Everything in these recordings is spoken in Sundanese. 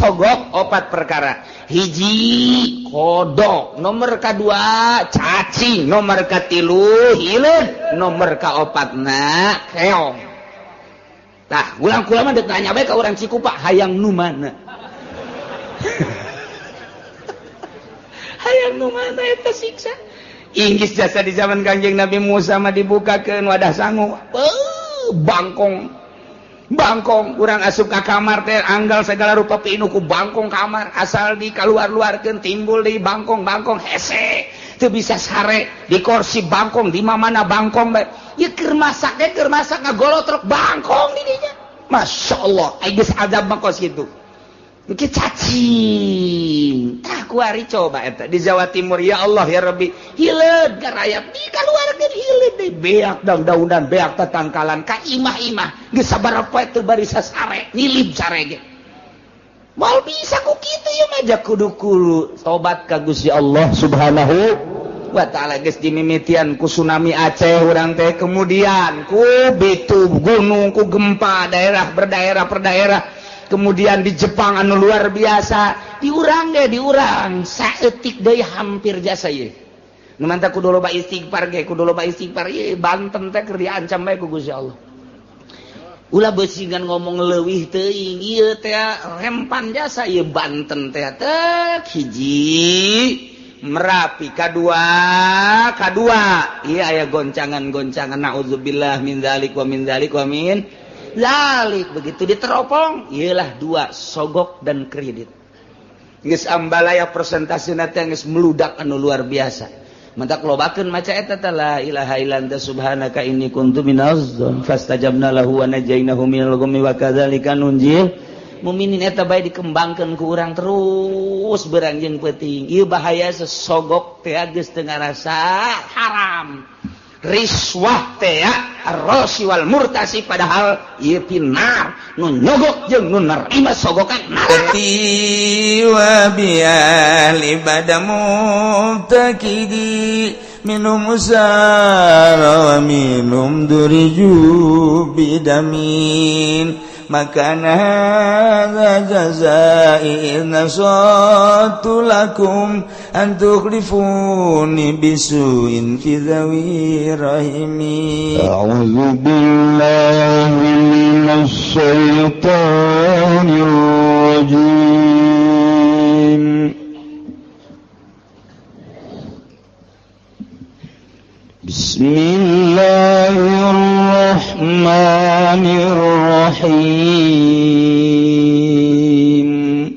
sogok 4 perkara. Hiji kodok, nomor kedua cacing, nomor katilu hileud, nomor kaopatna keong. Tah, ulang-ulang mah ditanya bae ka urang Cikupa, hayang nu mana? Hayang nu mana eta siksa? Inggis jasa di zaman Kanjeng Nabi Musa mah dibukakeun wadah sangu. Bangkong urang asup ka kamar teh anggal segala rupa piinu ku bangkong kamar, asal di kaluar-luarkeun timbul di bangkong hese teu bisa sare di kursi bangkong di mana bangkong bae. Ieu keur masak ngagolotrok bangkong di dinya. Masyaallah, ai geus azab mah kos kitu. Iki cacing. Kuari coba eta di Jawa Timur, ya Allah ya Rabbi, hileud garayap di kaluarkeun hileud deui beak daun-daunan, beak tatangkalan ka imah-imah geus sabaraha poe teu bari sasare, nilib sare ge. Moal bisa ku kitu ya mah jak kudu tobat ka Gusti Allah Subhanahu wa taala. Geus dimimitian ku tsunami Aceh urang teh, kemudian ku bitu gunung, ku gempa daerah berdaerah, kemudian di Jepang anu luar biasa, diurang saeutik deui hampir jasa ieu. Nu mantap kudu loba istighfar ye, Banten teh keur diancam bae ku Gusti Allah. Ulah beusingan ngomong leuwih teuing, ieu teh rempan jasa ieu Banten teh hiji Merapi, kadua ieu aya goncangan naudzubillah min dzalik wa min lalik. Begitu diteropong ialah 2 sogok dan kredit. Geus ambalaya persentasina teh geus meludak anu luar biasa. Mantap lobakeun maca eta teh la ilaha illa anta subhanaka inni kuntu minaz dzalimin fastajabna lahu wa najainahu minal ghammi wa kadzalika nunjil mukminin. Eta bae dikembangkeun ku urang terus beranjeun peuting. Ieu bahaya sesogok teh geus teu ngarasa haram. Riswah teh ar-rashi wal murtasi, padahal ieu pinar nu nyogok jeung nu narima sogokan narati wa bial ibadamu takidi minum musara wa minum duriju bidamin makana hadza jazai nasatu lakum an tukhlifuni bisuin fi dhawi rahimi. A'udzu billahi minasy syaithanir rajim. Bismillahirrahmanirrahim.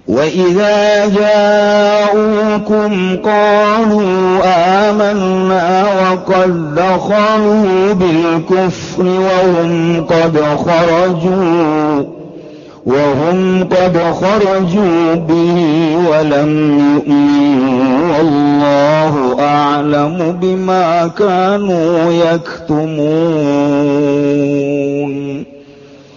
Wa idza ja'ukum qalu amanna wa qad dakhalu bil kufri wa hum qad kharaju bihi wa lam yu'minu wallahu a'lamu bima kanu yaktumun.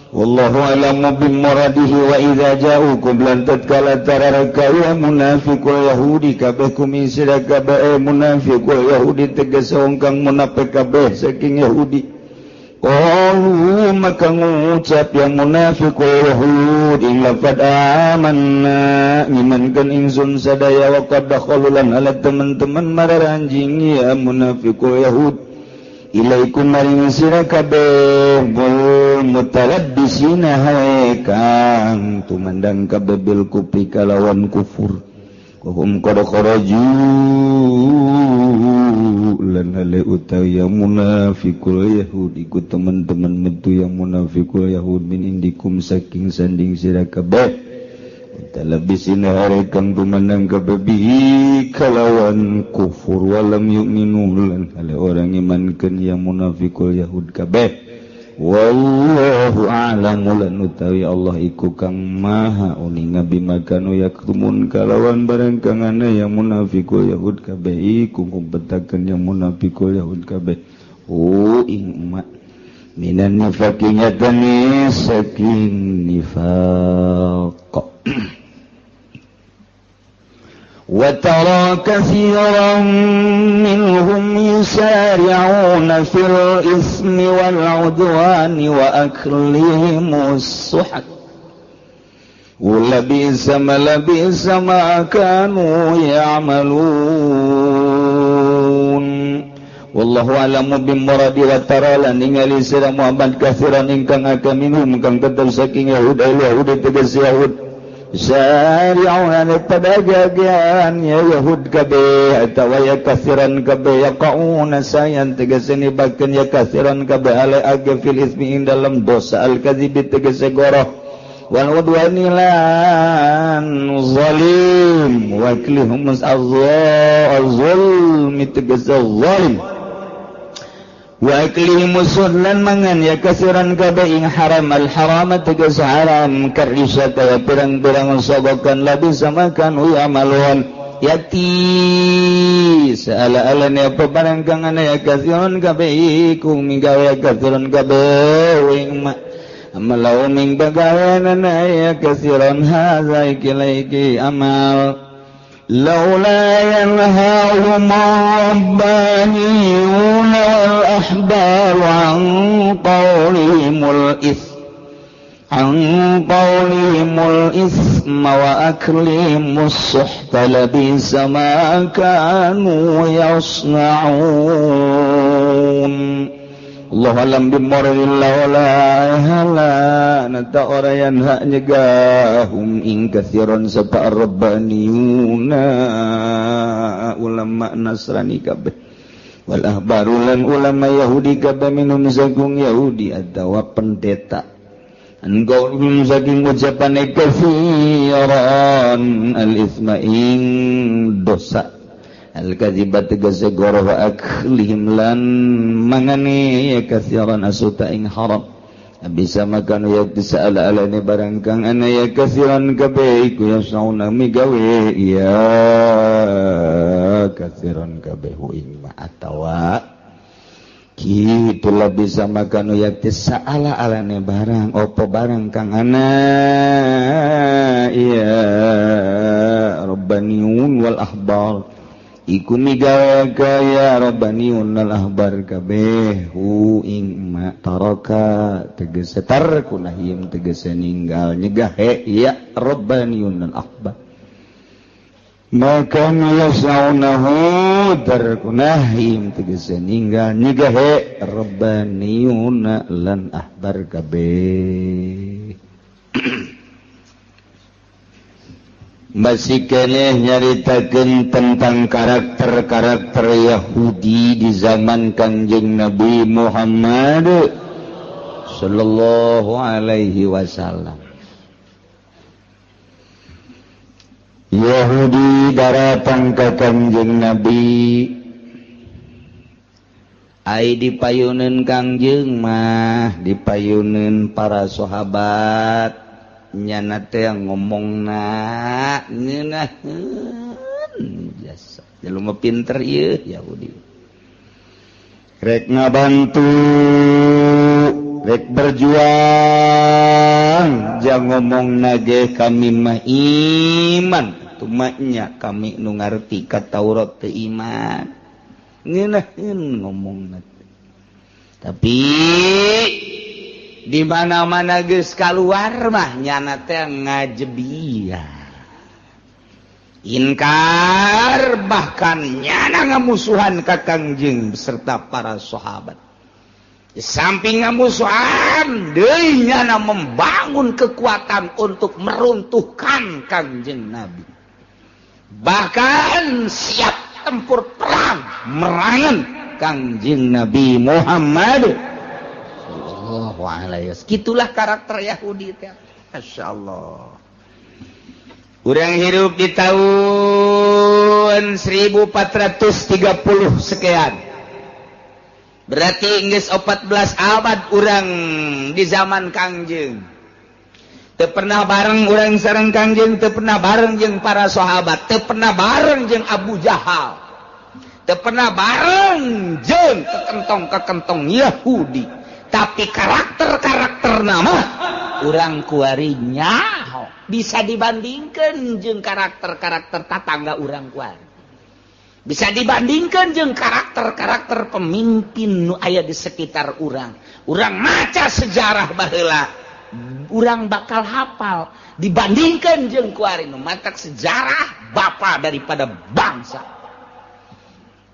Wallahu a'lamu bimuradihi. Wa idza ja'ukum lan tatkala tararaka ya munafiqul yahudi kabeh kumisira kabeh munafiqul yahudi tegas kang munafik kabeh saking yahudi. Qalu maka ngucap yang munafiqul yahudi lafad amanna ngimankeun ingsun sadaya wa qad dakhalulan ala teman-teman mararanjing ya munafiqul yahud ilaikum maring sira kabeh mutalabbisina haikang tumandang kabeh bil kufri kalawan kufur wa hum qad kharaju lan hale utawi yang munafiqul yahudi ku teman-teman metu yang munafiqul yahud min indikum saking sanding sira kabeh talabisina harekang tumandang kabeh bihi kalawan kufur walam yu'minu lan hale orang imankeun yang munafiqul yahud kabeh. Wallahu a'lamu lan utawi Allah iku kang maha uninga bima kanu yaktumun kalawan barang kang ana yang munafiqul yahud kabeh iku ngumpetakeun yang munafiqul yahud kabeh ing umat minan nifaqi nyatani saking nifaq. wa tara katsiran minhum yusari'una fil ismi wal 'udwani wa aklihimus suhad labisa ma kanu ya'malun wallahu a'lamu bimuradi wa tara lan ningali sira Muhammad katsiran ingkang akeh minhum kang tetep saking Yahudi tegas Yahud syari'una padagagan ya Yahud kabeh atawa ya katsiran kabeh yaqauna sayan tegas nibakeun ya katsiran kabeh ale age fil ismi ing dalam dosa al kadzib tegas goroh wal udwani lan zalim wa klihum az-zulm tegas zalim wa aklihim sunnan mangan ya kasiran kabeh ing haram al haram tegas haram karisat ya pirang-pirang sogokan labi sama kan amalun yati saala-alane apa barang kang ana ya kasiran kabeh iku minggawe kasiran kabeh ing amalau ming bagawana ya kasiran hadza iki amal لولا ينهاهم الربانيون والأحبار عن قولهم الإثم وأكلهم السحت لبئس ما كانوا يصنعون Allah alam bimurillahillah nata orayan hak nyegahum ing katsiran sapa rabbaniyuna ulama Nasrani kabeh wal ahbarulan ulama Yahudi kabeh minum sagung Yahudi atawa pendeta engkau saking ucapan katsiran al-itsma ing dosa al-kadzibat tegese goro wa aklihim lan mangane ya katsiran asuta ing haram bisa makan ya disala alane barang kang ana ya katsiran kabeh iku yasauna migawe ya katsiran kabeh ing ma atawa kitulah bisa makan ya disala alane barang opo barang kang ana ya rabbaniyun wal ahbar iku migawe kaya rabbaniyun al-ahbar kabeh hu ing ma taraka tegese tarkunahim tegese ninggal nyegahe ya rabbaniyun al-ahbar maka yasaunahu tarkunahim tegese ninggal nyegahe rabbaniyun lan ahbar kabeh masih keneh nyaritakeun tentang karakter-karakter Yahudi di zaman Kanjeng Nabi Muhammad sallallahu alaihi wasallam. Yahudi datang ke Kanjeng Nabi ai dipayuneun Kangjeng mah dipayuneun para sahabat nyana teh ngomongna ngeunaheun jasa jelema pinter ieu Yahudi rek ngabantu rek berjuang jang ngomongna ge kami mah iman tumanya kami nu ngarti ka Taurat teh iman ngeunaheun ngomongna tapi di mana-mana geus kaluar mah nyana teh ngajebiah inkar bahkan nyana ngamusuhan ka Kangjeng beserta para sahabat samping ngamusuhan deui nyana membangun kekuatan untuk meruntuhkan Kangjeng Nabi bahkan siap tempur perang merangan Kangjeng Nabi Muhammad gitulah karakter Yahudi teh. Masyaallah. Urang hidup di tahun 1430 sekian. Berarti geus 14 abad urang di zaman Kangjeng. Teu pernah bareng urang sareng Kangjeng, teu pernah bareng jeung para sahabat, teu pernah bareng jeung Abu Jahal. Teu pernah bareng jeung kekentong-kekentong Yahudi. Tapi karakter nama urang kuarinya naho bisa dibandingkan jeung karakter-karakter tatangga urang kuari bisa dibandingkan jeung karakter-karakter pemimpin nu aya di sekitar urang maca sejarah baheula urang bakal hafal dibandingkan jeung kuari nu matak sejarah bapa daripada bangsa.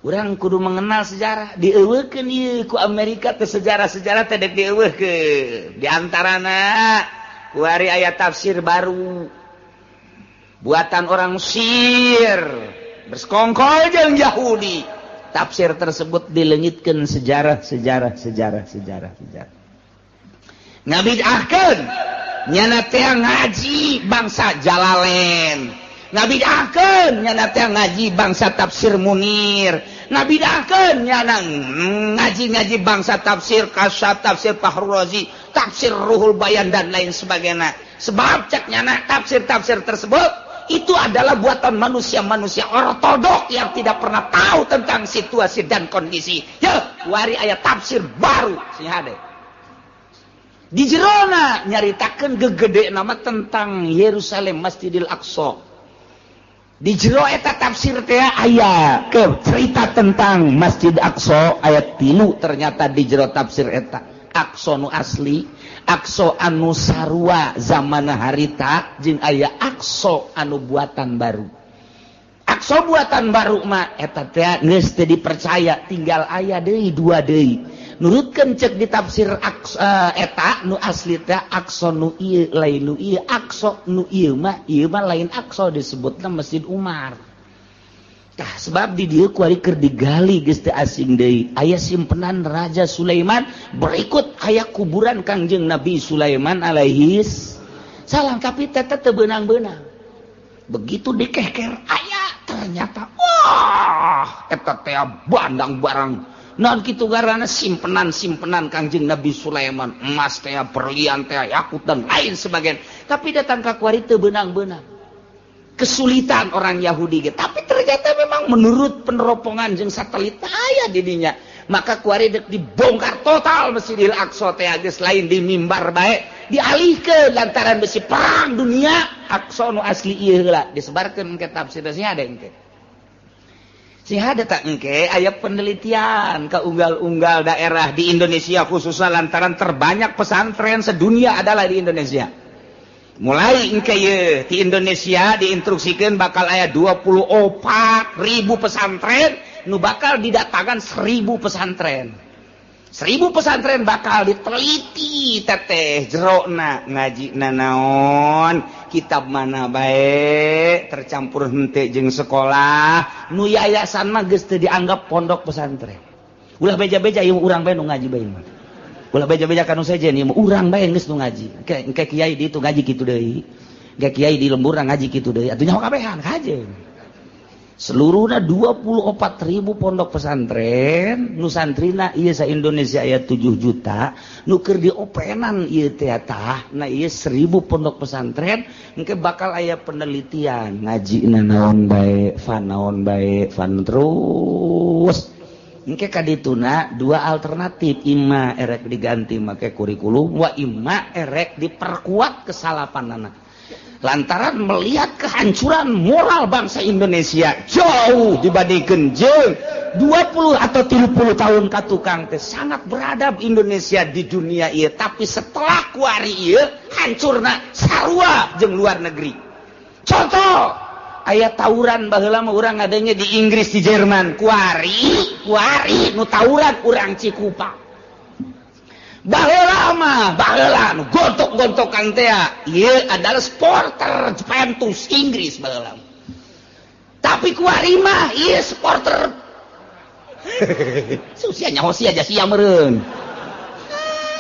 Urang kudu mengenal sejarah dieuweukeun ieu ku Amerika teh sejarah-sejarah teh dek dieuweukeun di antarana kuari aya tafsir baru buatan orang Mesir bersekongkol jeung Yahudi tafsir tersebut dileungitkeun sejarah ngabidahkeun nyana teh ngaji bangsa Jalalain ngabidahkeun nyana teh ngaji bangsa tafsir Munir ngabidahkeun nyana ngaji bangsa tafsir Kasyaf tafsir Fahrul Razi tafsir Ruhul Bayan dan lain sebagainya sebab cek nyana tafsir tersebut itu adalah buatan manusia-manusia ortodok yang tidak pernah tahu tentang situasi dan kondisi ya wari aya tafsir baru sih hade di jerona nyaritakeun gegede nama tentang Yerusalem Masjidil Aqsa. Di jero eta tafsir teh aya ke cerita tentang Masjid Aqsa ayat 3 ternyata di jero tafsir eta Aqsa nu asli Aqsa anu sarua zamana harita jeung aya Aqsa anu buatan baru. Aqsa buatan baru mah eta teh geus teu dipercaya tinggal aya deui dua deui. Nurutkeun cek di tafsir eta nu asli teh Aqsa nu ieu lain nu ieu Aqsa nu ieu mah lain Aqsa disebutna Masjid Umar. Tah sebab di dieu kuari keur digali geus teu asing deui aya simpenan Raja Sulaiman berikut aya kuburan Kangjeng Nabi Sulaiman alaihis salam tapi teh teu beunang-beunang. Begitu dikeker aya ternyata wah eta teh bandang barang non kitu garana simpenan Kangjeng Nabi Sulaiman emas teh berlian teh yakut dan lain sebagainya tapi datang ka kuari teu beunang-beunang kesulitan orang Yahudi gitu tapi ternyata memang menurut peneropongan jeung satelit aya di dinya maka kuari dek dibongkar total Masjidil Aqsa teh geus lain di mimbar bae dialihkeun lantaran besi perang dunia Aqsa nu asli ieu heula disebarkeun ke tafsir sia ada engke sih ada tak engke aya penelitian ke unggal-unggal daerah di Indonesia khususnya lantaran terbanyak pesantren sedunia adalah di Indonesia mulai engke ye di Indonesia diinstruksikan bakal aya 24.000 pesantren nu bakal didatangkan 1.000 pesantren 1.000 pesantren bakal diteliti teteh jerona ngaji nanaon kitab mana baik tercampur henteu jeung sekolah nu yayasan mah geus teu dianggap pondok pesantren ulah beja-beja ieu urang bae nu ngaji bae mah ulah beja-beja kanu saja ieu mah urang bae geus nu ngaji engke kiai di itu ngaji kitu deui engke kiai di lembur ngaji kitu deui atuh nyaho kabehan kaje seluruhnya 24.000 pondok pesantren nusantrina ieu sa Indonesia aya 7 juta nu keur diopenan ieu teh tah na ieu 1.000 pondok pesantren engke bakal aya penelitian ngaji naon bae fan terus engke kadituna dua alternatif imma erek diganti make kurikulum wa imma erek diperkuat kesalapanana lantaran melihat kehancuran moral bangsa Indonesia jauh dibandingkan jeung 20 atau 30 tahun katukang teh sangat beradab Indonesia di dunia ieu tapi setelah kuari ieu hancurna sarua jeung luar negeri contoh aya tawuran baheula mah urang ngadenge di Inggris di Jerman kuari nu tawuran urang Cikupa baheula nu gontok-gontokan teh ieu adalah supporter Juventus Inggris baheula tapi kuari mah ieu supporter susia nyaho sia aja sia meureun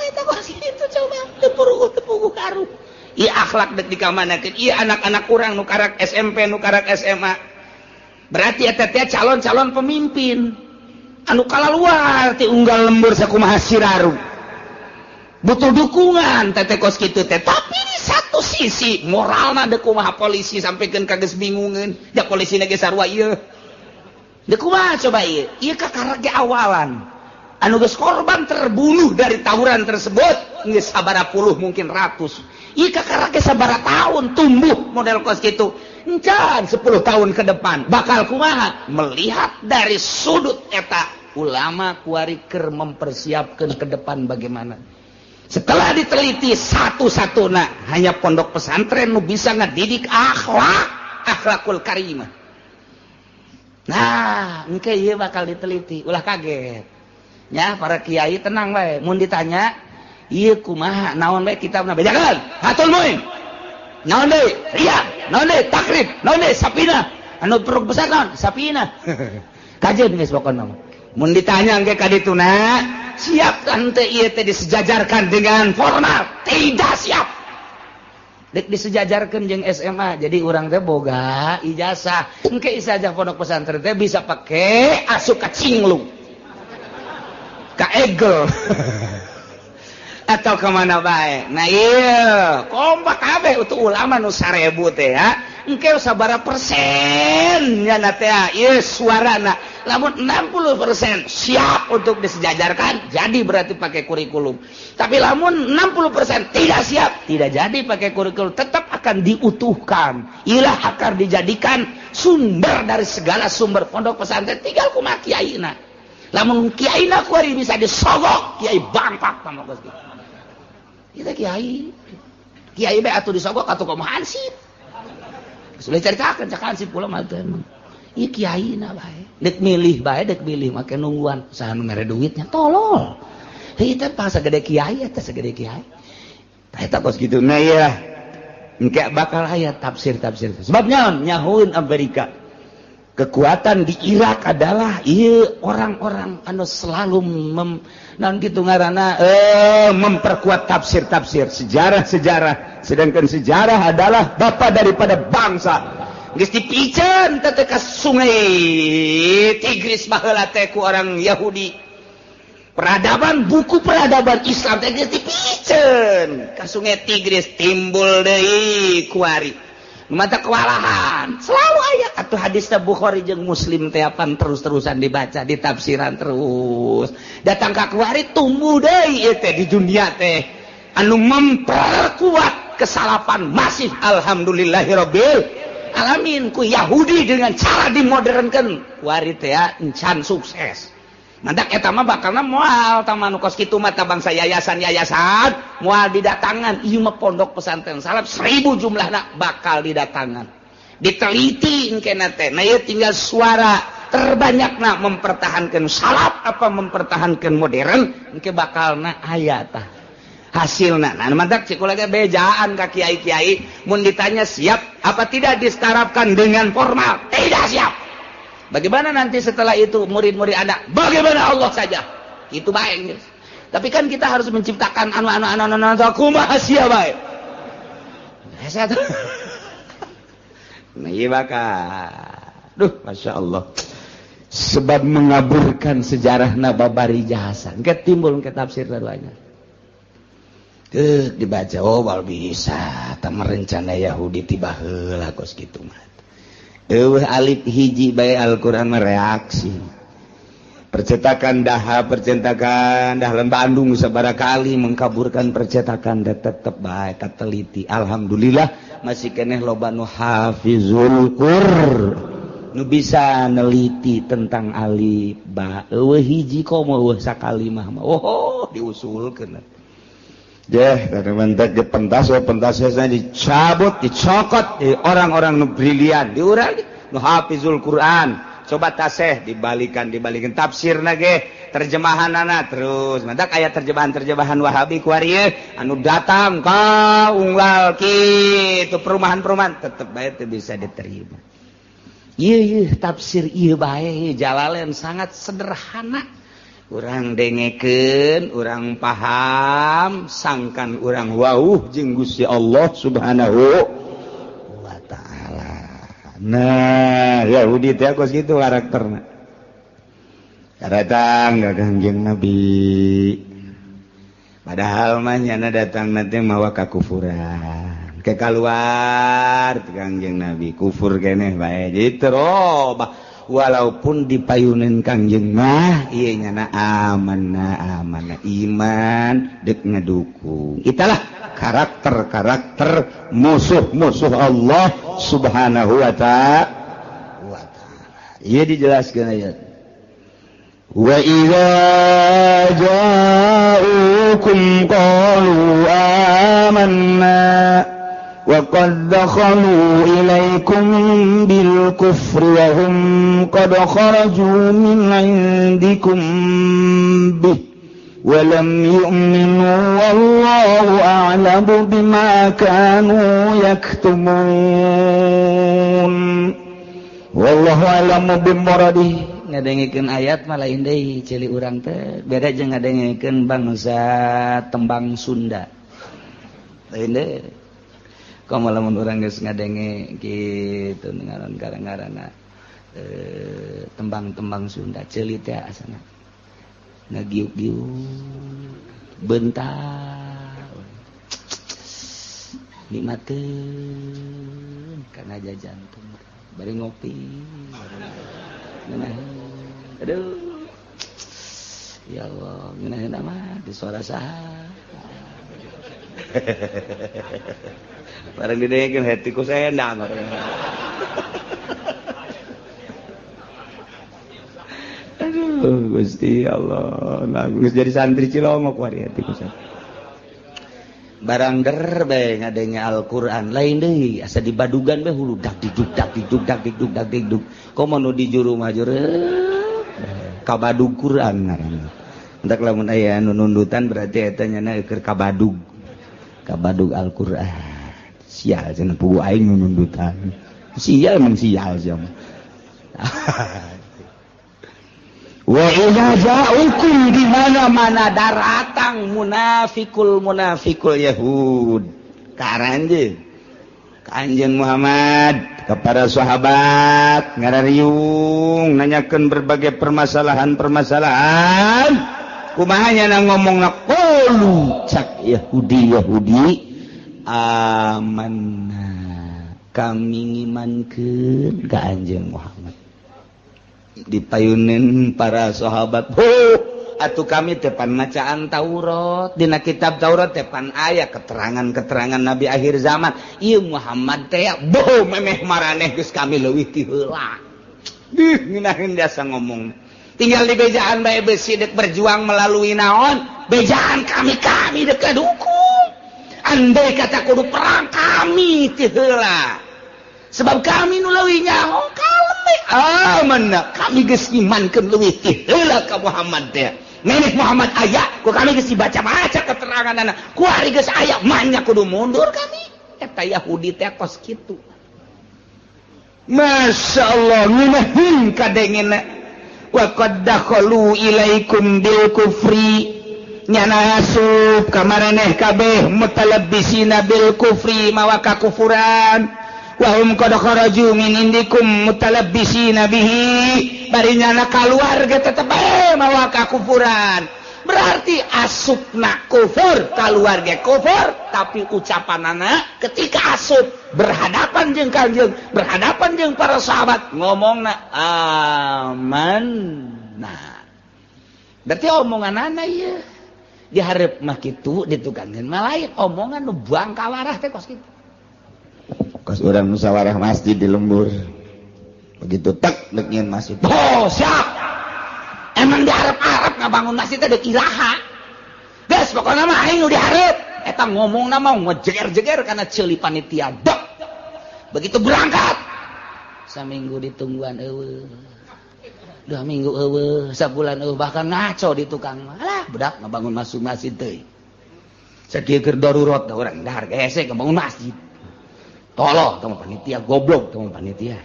eta kok kitu coba teu karu ieu akhlak dek dikamanakeun ieu anak-anak urang nu karak SMP nu karak SMA berarti eta teh calon-calon pemimpin anu kalaluar ti unggal lembur sakumaha siraru butuh dukungan teteh kos kitu teh tapi di satu sisi moralna deuk kumaha polisi sampikeun ka geus bingungeun da polisina ge sarua ieu deuk kumaha coba ieu kakarage awalan anu geus korban terbunuh dari tawuran tersebut geus sabaraha puluh mungkin ratus ika karake sabaraha tahun tumbuh model kos kitu encan 10 tahun ke depan bakal kumaha melihat dari sudut eta ulama kuari keur mempersiapkan ke depan bagaimana. Setelah diteliti satu-satuna hanya pondok pesantren nu bisa ngadidik akhlakul karimah. Nah, engke ieu bakal diteliti, ulah kaget. Nya para kiai tenang bae, mun ditanya, ieu kumaha naon bae kitabna bejakeun. Hatul muin. Naon deui? Riyad, naon deui? Takrib, naon deui? Sapina. Anu perug besar naon? Sapina. Kajeun geus pokona. Mun ditanya engke ka dituna, siap kan teh ieu teh disejajarkan dengan formal? Tidak siap. Dek disejajarkan jeung SMA, jadi urang teh boga ijazah. Engke ijazah pondok pesantren teh bisa pake asup ka cinglung. Ka egel. Atau kemana bae. Nah iya, kompak kabeh utuh ulama nu 1000 teh ya. Engke sabaraha persen nya na teh ieu suarana. Lamun 60% siap untuk disejajarkan, jadi berarti pakai kurikulum. Tapi lamun 60% tidak siap, tidak jadi pakai kurikulum, tetap akan diutuhkan. Ilah akan dijadikan sumber dari segala sumber pondok pesantren. Tinggal kumaha kiaina. Lamun kiaina kuari bisa disogok, kiai bangpak sama kos kitu. Kita kiai be atuh disogok atuh kumaha hansip. Sudah caritakeun cak hansip kula mah teh emang. Ieu kiaina bae. Dek milih make nungguan saha nu mere duitnya tolol. Heuh teh pas sagede kiai eta sagede kiai. Tah eta kos kitu. Nah ieu engke bakal aya tafsir-tafsir. Sebab naon? Nyahoeun Amerika. Kekuatan di Irak adalah ieu orang-orang anu selalu naon kitu ngaranna memperkuat tafsir-tafsir, sejarah-sejarah. Sedangkan sejarah adalah bapa daripada bangsa. Geus dipiceun teh ka sungai Tigris baheula teh ku orang Yahudi. Peradaban buku peradaban Islam teh geus dipiceun ka sungai Tigris timbul deui kuari. Mata kewalahan. Selalu aya atuh hadisna Bukhari jeung Muslim teh apan terus-terusan dibaca, ditafsiran terus. Datang ka kuari tumbuh deui ieu teh di dunia teh anu memperkuat kesalapan masih alhamdulillahirabbil alamin ku Yahudi dengan cara dimodernkan wari teh encan sukses. Mandak eta mah bakalna moal tamanu kos kitu mah bangsa yayasan-yayasan moal didatangan ieu mah pondok pesantren salaf 1000 jumlahna bakal didatangan. Diteliti engkena teh. Nah ieu tinggal suara terbanyakna mempertahankan salaf apa mempertahankan modern engke bakalna aya tah. Hasilna nah mantak cikula ge bejaan ka kiai-kiai mun ditanya siap apa tidak disetarapkan dengan formal tidak siap. Bagaimana nanti setelah itu murid-murid Anda bagaimana Allah saja itu baik. Tapi kan kita harus menciptakan anu kumaha sia bae. Nah ieu bakal Masya Allah sebab mengaburkan sejarahna babari jasa engke timbul ke tafsir banyak. Dibaca wal bisa tah merencana Yahudi tiba heula kos kitu mah. Eueuh alif hiji bae Al-Qur'an mereaksi. Percetakan dah Lembah Bandung sabaraha kali mengkaburkan percetakan da tetep bae kateliti. Alhamdulillah masih keneh loba nu hafizul Qur'an nu bisa neliti tentang alif ba. Eueuh hiji komo eueuh sakalimah mah. Oh diusulkeun. Karena mentak di pentasnya dicabut, dicokot orang-orang nu brilian, diurang nu hafizul Quran. Coba taseh dibalikan tafsir nage terjemahanana terus. Mentak aya terjemahan Wahabi kuarieu anu datang ka unggal kitu perumahan-perumahan tetep bae teu bisa diterima. Ieu tafsir ieu bae Jalalain sangat sederhana. Urang dengekeun, urang paham, sangkan urang wauh jeung Gusti Allah Subhanahu wa taala. Nah, Yahudi teh kos kitu karakterna. Datang ka Kangjeng Nabi. Padahal mah nyana datang teh mawa kakufuran. Ke kaluar Kangjeng Nabi kufur keneh bae. Jadi terobah walaupun dipayunin Kangjeng mah ieu nya aman iman dek ngedukung. Itulah karakter musuh-musuh Allah Subhanahu wa ta'ala. Ieu dijelaskeun aya. Wa idza ja'ukum qalu amanna wa qad dakhalu ilaykum bil kufri wa hum qad kharaju min 'indikum bih wa lam yu'minu wallahu a'lamu bima kanu yaktumun wallahu a'lamu bimuradihi. Ngadengikeun ayat mah lain deui cili urang teh beda jeung ngadengikeun bangsa tembang Sunda lain deui. Komo lamun urang geus ngadenge kitu ngaran-ngaranna tembang-tembang Sunda cili teh asana ngagiuk-giuk bentar nikmateun kana jantung bari ngopi aduh ya Allah ngeunaheun mah di suara saha bareng didengekeun heti ku sendang aduh Gusti Allah geus jadi santri Cilongok wari heti ku sendang barang der bae ngadenge Al-Qur'an lain deui asa di badugan bae hulu dak diduk komo nu di juru mah kabadug Quran ngaranna entak lamun aya nu nundutan berarti eta nya keur kabadug Al-Qur'an sial cenah pugu aing nu nundutan sial emang sial sia wa idza ja'ukum di mana-mana daratang munafikul yahud karanjeun ka Anjeun Muhammad kepada sahabat ngarariung nanyakeun berbagai permasalahan kumaha nya ngomongna qalu cak Yahudi amanna kami ngimankeun ka Anjeun Muhammad dipayunin para sahabat atuh kami tepan macaan Taurat dina kitab Taurat tepan aya keterangan Nabi akhir zaman ieu Muhammad teh memeh maraneh geus kami leuwih ti heula ngeunaheun biasa ngomong tinggal di bejaan bae besi dek berjuang melalui naon bejaan kami dek dukung andai kata kudu perang kami ti heula sebab kami nu leuwih nyaho amanna kami geus imankeun leuwih ti heula ka Muhammad teh menih Muhammad aya ku kami geus dibaca-baca keteranganna ku ari geus aya manya kudu mundur kami eta Yahudi teh kos kitu masyaallah ngunaheun kadengena wa qad dakhalu ilaikum bil kufri nyana asup ka maraneh kabeh mutalabbisina bil kufri mawa kakufuran wa hum qad kharaju min indikum mutalabbisina bihi bari nyana kaluarga tetep bae mawa kakufuran berarti asupna kufur kaluarga kufur tapi ucapanana ketika asup berhadapan jeung Kanjeng berhadapan jeung para sahabat ngomongna amanna berarti omonganana ieu dihareup mah kitu ditukangkeun mah lain omongan nu buang kawarah teh kos kitu kos urang musyawarah masjid di lembur begitu tek dek masjid siap emang diharap-harap ngabangun masjid teh dek iraha geus pokona mah aing nu dihareup eta ngomongna mah ngejeger-jeger kana ceuli panitia dek begitu berangkat saminggu ditungguan eueuh 2 minggu eueuh sabulan eueuh bahkan ngaco di tukang alah budak ngabangun masjid teh sakieu keur darurat da urang dahar hese ngabangun masjid tolong teman panitia goblok teman panitia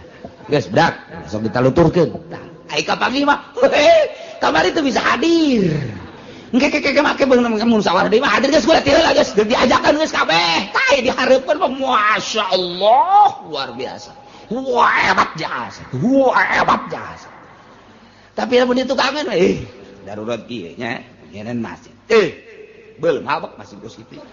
geus budak sok ditaluturkeun tah ai kapanggih mah kamari teu bisa hadir engke make beunang musyawarah deui mah hadir geus kudu heula geus diajakan geus kabeh tah dihareupeun mah masyaallah luar biasa hebat jasa tapi lamun ditukangan darurat kieu nya nyeun masjid beul mabok masjid geus kitu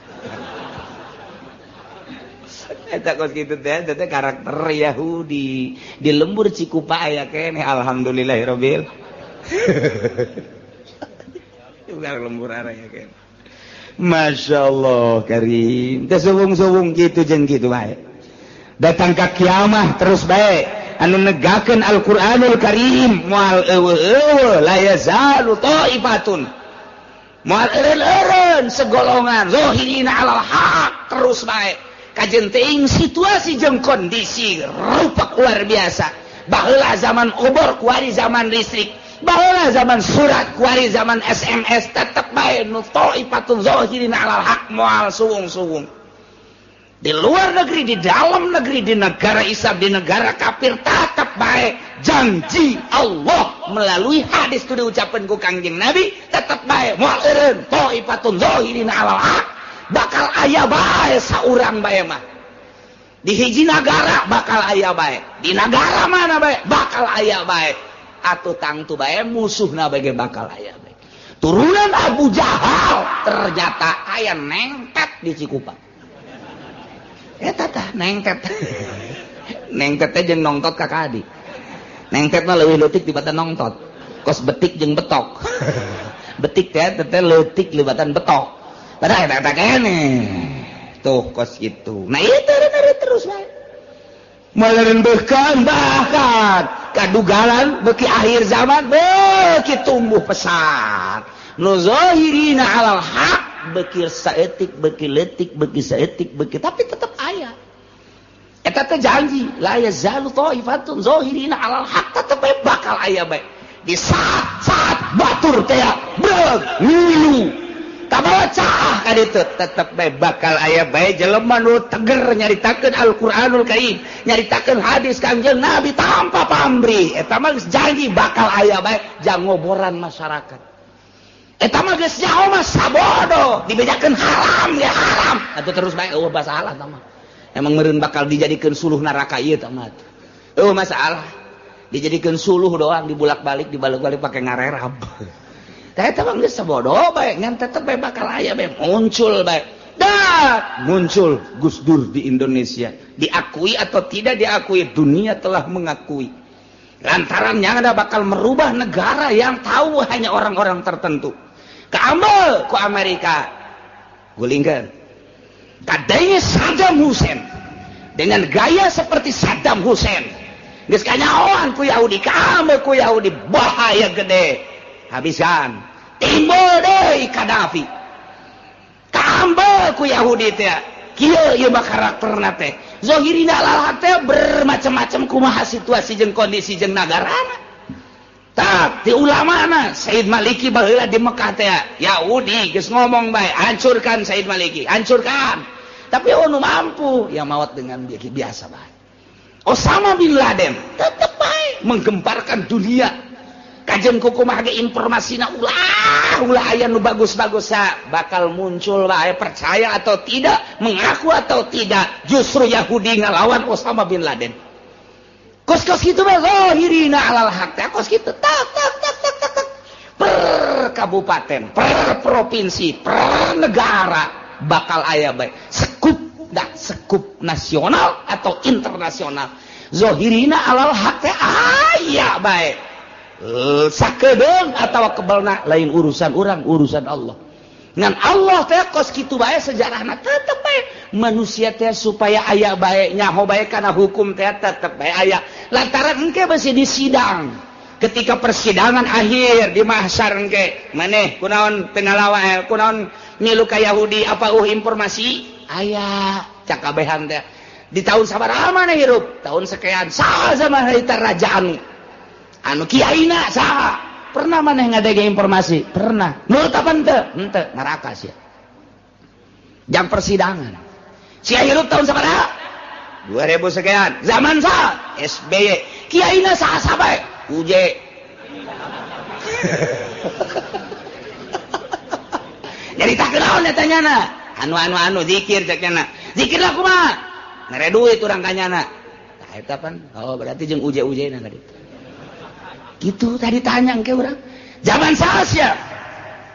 Eta kos kitu teh karakter Yahudi. Di lembur Cikupa aya keneh alhamdulillahirabbil. Juga lembur aya keneh. Masyaallah karim. Teu suwung-suwung kitu jeung kitu bae. Datang ka kiamah terus bae anu negakeun Al-Qur'anul Karim moal eueuh la yazalu taifatun. Moal eureun segolongan zahirina alal haq terus bae. Kajen teuing situasi jeung kondisi rupa luar biasa. Baheula zaman obor kuari zaman listrik. Baheula zaman surat kuari zaman SMS tetep bae nu taifatun zahirina alal haq moal suwung-suwung. Di luar negeri, di dalam negeri, di negara Islam, di negara kafir tetap baik janji Allah melalui hadis itu diucapkan ku Kangjeng Nabi tetap baik moal eureun taifatun zahirina alal haq bakal aya bae saurang bae mah di hiji negara bakal aya bae di negara mana bae bakal aya bae atuh tangtu bae musuhna bae bakal aya bae turunan Abu Jahal ternyata aya nengtet di Cikupa. Eta tah nengtet. Nengtet teh jeung nongtot kakak adik. Nengtet mah leuwih leutik tibatan nongtot. Kos betik jeung betok. Betik teh leutik libatan betok. Padahal eta keneh. Tuh kos kitu. Nah ieu terus bae. Maleun bahkan kadugalan beuki akhir zaman beuki tumbuh pesat. Nu zahirina alal haq beki saetik beki letik beki saetik beki tapi tetap aya eta teh janji la yazalu taifatun zahirina alal haq tetep bakal aya bae di saat batur teh breg ngilu kabawa caah ka ditu tetep bae bakal aya bae jelema nu teger nyaritakeun Al-Qur'anul Karim nyaritakeun hadis Kangjeng Nabi tanpa pamrih eta mah janji bakal aya bae jang ngoboran masyarakat. Eta mah geus nyaho mah sabodo dibedakeun haram ya haram atuh terus bae eueuh masalah eta mah emang meureun bakal dijadikeun suluh neraka ieu tah mah eueuh masalah dijadikeun suluh doang dibulak-balik dibalik-balik pake ngarerab tah eta mah geus sabodo bae ngan tetep bae bakal aya bae muncul bae dah muncul Gus Dur di Indonesia diakui atau tidak diakui dunia telah mengakui lantarannya ada bakal merubah negara yang tahu hanya orang-orang tertentu keambil ku Amerika gulingkan kadangnya Saddam Hussein dengan gaya seperti Saddam Hussein geus kanyahoan ku Yahudi keambil ku Yahudi bahaya gede habiskan timbul deui Qaddafi keambil ku Yahudi teh kieu ieu mah karakterna teh zahirina alal haq teh bermacam-macam kumaha situasi jeung kondisi jeung nagarana tak di ulamana Said Maliki baheula di Mekah teh Yahudi geus ngomong bae hancurkan Said Maliki hancurkan tapi nu mampu ya mawat dengan biasa bae Osama bin Laden tetep bae menggemparkan dunia kajen kumaha ge informasina ulah aya nu bagus-bagus bakal muncul bae percaya atau tidak mengaku atau tidak justru Yahudi ngalawan Osama bin Laden kos-kos kitu mah zahirina alal haq teh kos kitu tak per kabupaten per provinsi per negara bakal aya bae sekup nasional atau internasional zahirina alal haq teh aya bae sakedeung atawa kebelna lain urusan urang urusan Allah ngan Allah teh kos kitu bae sejarahna tetep bae manusia teh supaya aya bae nyaho bae kana hukum teh tetep bae aya lantaran engke masih di sidang ketika persidangan akhir di mahsyar engke maneh kunaon penalawa kunaon milu ka Yahudi apa informasi aya cakabehan teh di tahun sabaraha maneh hirup tahun sekian saha zaman harita raja anu kiaina saha pernah maneh ngadege informasi pernah nurut apa henteu neraka sia jam persidangan sia hirup tahun sabaraha 2000 sekian zaman saha SBY kiaina saha bae UJ jadi tak kenaon eta nyana anu zikir cek nyana zikir lah kumaha ngere duit urang kanyana tah eta pan oh berarti jeung UJ-UJ na tadi gitu tadi tanya ke orang zaman saha sia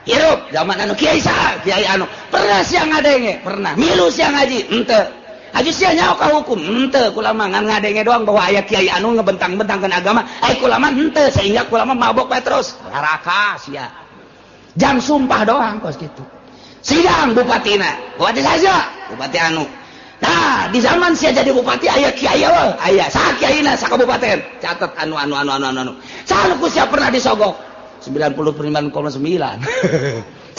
hirup zaman anu kiai saha kiai anu pernah sia ngadenge pernah milu sia ngaji henteu Aja sia nyaho ka hukum henteu kula mah ngan ngadenge doang bahwa aya kiai anu ngebentang-bentangkeun agama kula mah henteu sehingga kula mah mabok bae terus neraka sia jam sumpah doang kos kitu sidang bupatina bupati saja bupati anu nah di zaman sia jadi bupati aya kiai eueuh aya saha kiaina sa kabupaten catet anu saluku sia pernah disogok 99,9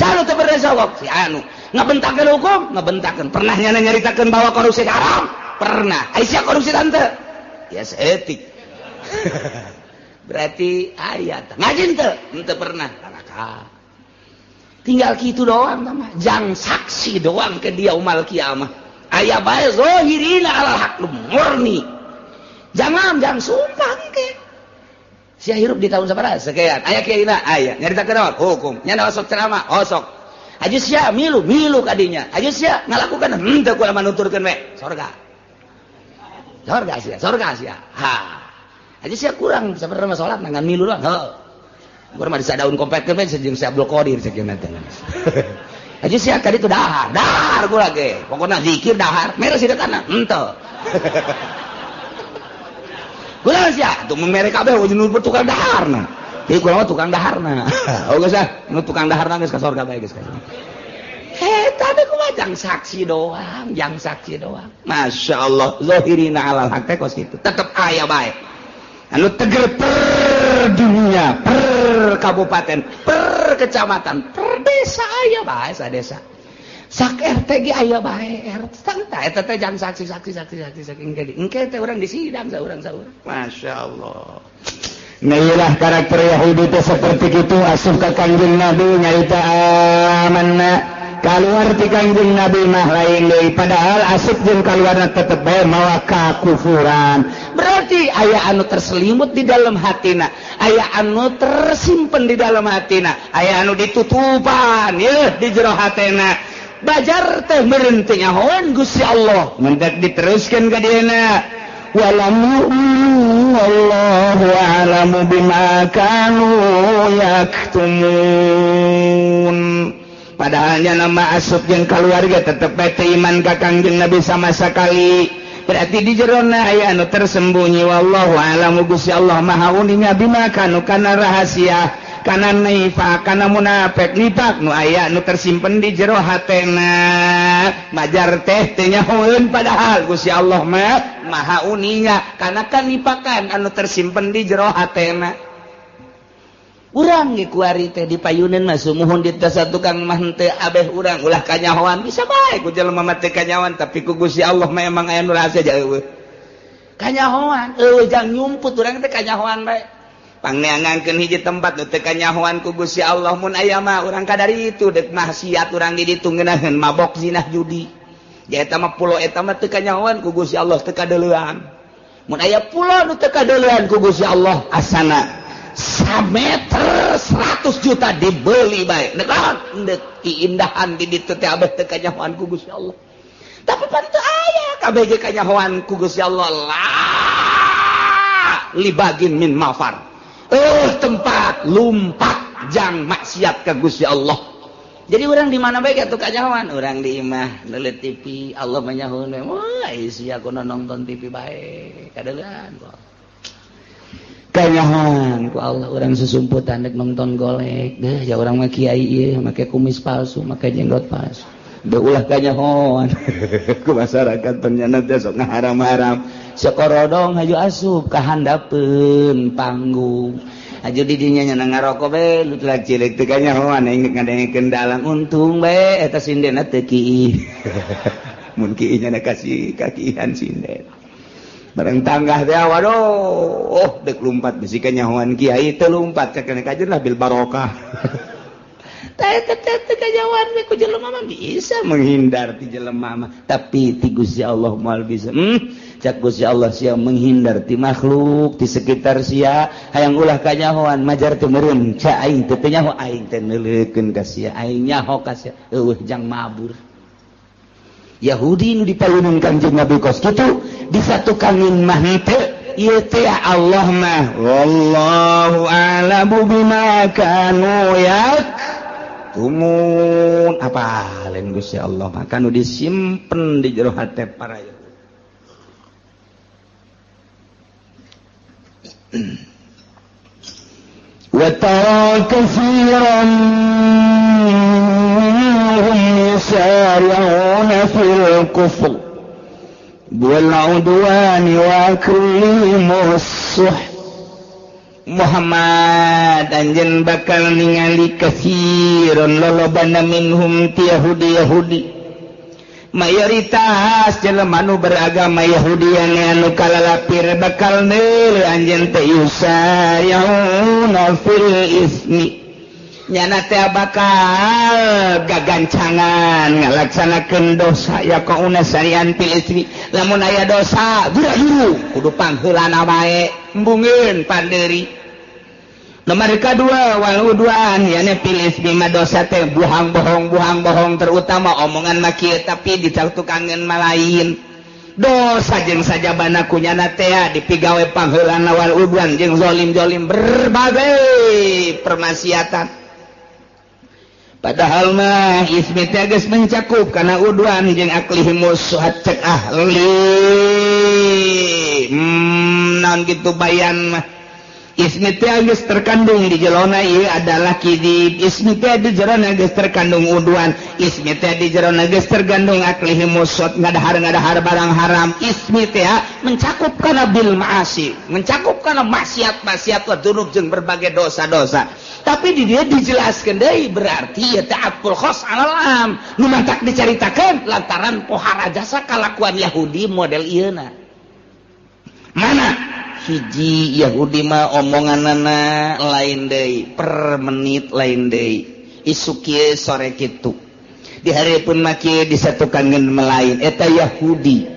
Calu teu pernah disogok si anu ngabentakeun hukum ngabentakeun pernah nyaritakeun bahwa korupsi haram pernah sia korupsi tante ya etik berarti aya ngaji henteu pernah neraka tinggal kitu doang mah jang saksi doang ke dia umal kiamah aya bae zahirina alal haq murni jangan sumpah ke sia hirup di tahun sabaraha sekian aya kiaina aya nyaritakeun naon hukum nya osok ceramah osok aja sia milu kadinya aja sia ngalakukan henteu kula manuturkeun we surga sia ha aja sia kurang sabarema salat ngan milu doang heuh urang mah disadaun kompetkeun we jeung si Abdul Qadir sakieu teh aja sia kaditu dahar kula ge pokona zikir dahar mere sidetana henteu kula sia tuh mere kabeh wajib tukang daharna ieu kula mah tukang daharna oh geus nu tukang daharna geus ka surga bae geus ka tapi kumaha jang saksi doang Masya Allah zahirina alal haq teh kos kitu tetep aya bae anu teger per dunia per kabupaten per kecamatan per desa aya bae sadesa sak RT ge aya bae RT tah eta teh jang saksi engke teh urang disidang saurang Masya Allah nah iyalah karakter Yahudi teh seperti itu asup ka Kangjeng Nabi nyarita amanna kaluar ti Kangjeng Nabi mah lain deui padahal asup jeung kaluarna tetep bae mawa kakufuran berarti aya anu terselimut di dalam hatina aya anu tersimpen di dalam hatina aya anu ditutupan ye di jero hatena bajar teh meureun teh nyahoan Gusti Allah mendak diteruskeun ka dieuna walam yu'minu wallahu a'lamu bima kanu yaktumun padahal nama asup jeung keluarga tetep bae teu iman ka Kangjeng Nabi sama sakali berarti di jerona aya anu tersembunyi wallahu a'lamu Gusti Allah maha uninga bima kanu kana rahasia kana nifaq kana munafik nifaq nu aya nu tersimpen di jero hatena majar teh teu nyahoeun padahal Gusti Allah mah maha uninga kana kanipakan anu tersimpen di jero hatena urang ge kuari teh dipayuneun mah sumuhun di tasa tukang mah teu abeh urang ulah kanyahoan bisa bae ku jelema mah teu kanyahoan tapi ku Gusti Allah mah emang aya nu rahasia eueuh kanyahoan jang nyumput urang teh kanyahoan bae pangneangankeun hiji tempat nu teu kanyahoan ku Gusti Allah mun aya mah urang kadari itu dek maksiat urang di ditu ngeunaheun mabok zinah judi ya eta mah pulo eta mah teu kanyahoan ku Gusti Allah teu kadeulean mun aya pulo nu teu kadeulean ku Gusti Allah asana sameter 100 juta dibeli bae neukon deuk keindahan di ditu teh abeh teu kanyahoan ku Gusti Allah tapi pan teu aya kabeh ge kanyahoan ku Gusti Allah la libagin min mafar tempat lumpat jang maksiat ka Gusti Allah jadi urang di mana bae atuh kanyahoan urang di imah leuleut TV Allah manyahoeun wah sia kudu nonton TV bae kadeulean kok kanyahoan ku Allah urang susumputan dek nonton golek deh ya urang mah kiai ieu make kumis palsu make jenggot palsu deu ulah kanyahoan ku masyarakat ternyana teh sok ngaharam-haram sakorodong haju asup ka handapeun panggung aju di dinya nya ngarokok bae lu telah cilik teu kanyahoan inget ngadengekeun dalang untung bae eta sindena teu kieu mun kieu nya kasih kakihan sinden bareng tanggah teh waduh dek lumpat bisi kanyahoan kiai teu lumpat cakena kajeun lah bil barokah teh kanyahoan we ku jelema mah bisa menghindar ti jelema mah tapi ti Gusti Allah moal bisa cak Gusti Allah sia menghindar ti makhluk ti sekitar sia hayang ulah kanyahoan majar teu meureun ca aing teu nyaho aing teh neuleukeun ka sia aing nyaho ka sia eueuh jang mabur Yahudi nu dipayuneun Kangjeng Nabi kos kitu disatukanin mah teu ieu teh Allah mah wallahu a'lamu bima kanu yaktumun apa lain Gusti Allah mah kanu disimpen di jero hate para Yahudi wa tara katsiran yusari'una fil kufr wal 'udwani wa kulli musuh. Muhammad anjeun bakal ningali katsiran lolobana minhum ti Yahudi mayoritas jelema nu beragama Yahudi anu kalalapir bakal neuleuh anjeun teh yusari'una fil ismi nyana teh bakal gagancangan ngalaksanakeun dosa ya kauna sarian fil ismi lamun aya dosa buru-buru kudu pangheulana bae embungeun pandeuri. Nomor kedua wal udwan yana fil ismi mah dosa teh buhang bohong terutama omongan mah kieu tapi dicatukankeun malain dosa jeung sajabana kunyana teh dipigawe pangheulana wal udwan jeung zalim berbagai permaksiatan. Padahal mah ismi teh geus mencakup kana udwan jeung aklihi musuhat cek ahli naon kitu bayan mah ismi teh geus terkandung di jelona ieu adalah kidib ismi teh di jerona geus terkandung udwan ismi teh di jerona geus terkandung aklihi musuhat ngadahar barang haram ismi teh mencakup kana bil ma'asi mencakup kana maksiat wa dzunub jeung berbagai dosa-dosa. Tapi di dia dijelaskan deui berarti ya ta'atul khos alam nu mantak dicaritakeun lantaran pohara jasa kalakuan Yahudi model ieuna. Mana hiji Yahudi mah omonganana lain deui per menit lain deui isu kieu sore kitu di hareupeun mah kieu disatukankeun melain eta Yahudi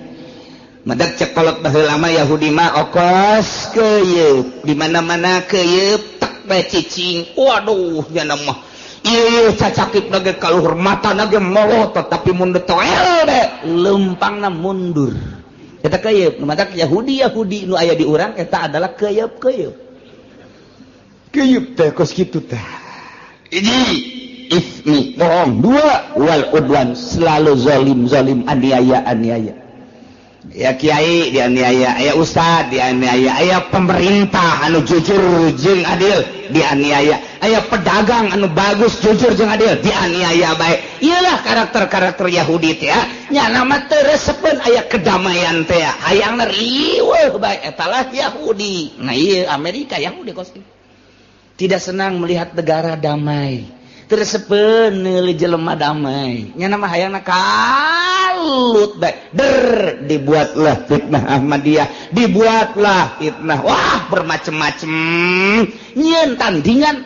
madak cekolot baheula mah Yahudi mah okos keuyeub di mana-mana keuyeub cicing waduh nya mah ieu cacakipna ge kaluhur matana ge molot tapi mun toel de lempangna mundur eta keuyeub nu matak Yahudi nu aya di urang eta adalah keuyeub teh kos kitu teh ini ismi bohong dua wal udwan selalu zalim aniaya ya kiai dianiaya aya ustad dianiaya aya pemerintah anu jujur jeung adil dianiaya aya pedagang anu bagus jujur jeung adil dianiaya bae iyalah karakter Yahudi teh nya nama teu resepeun aya kedamaian teh hayangna riweuh bae etalah Yahudi. Nah ieu Amerika Yahudi kos tidak senang melihat negara damai teresepeun neuli jelema damai nya nama hayangna kalut bae dibuatlah fitnah Ahmadiyah dibuatlah fitnah wah bermacam-macam nyeun tandingan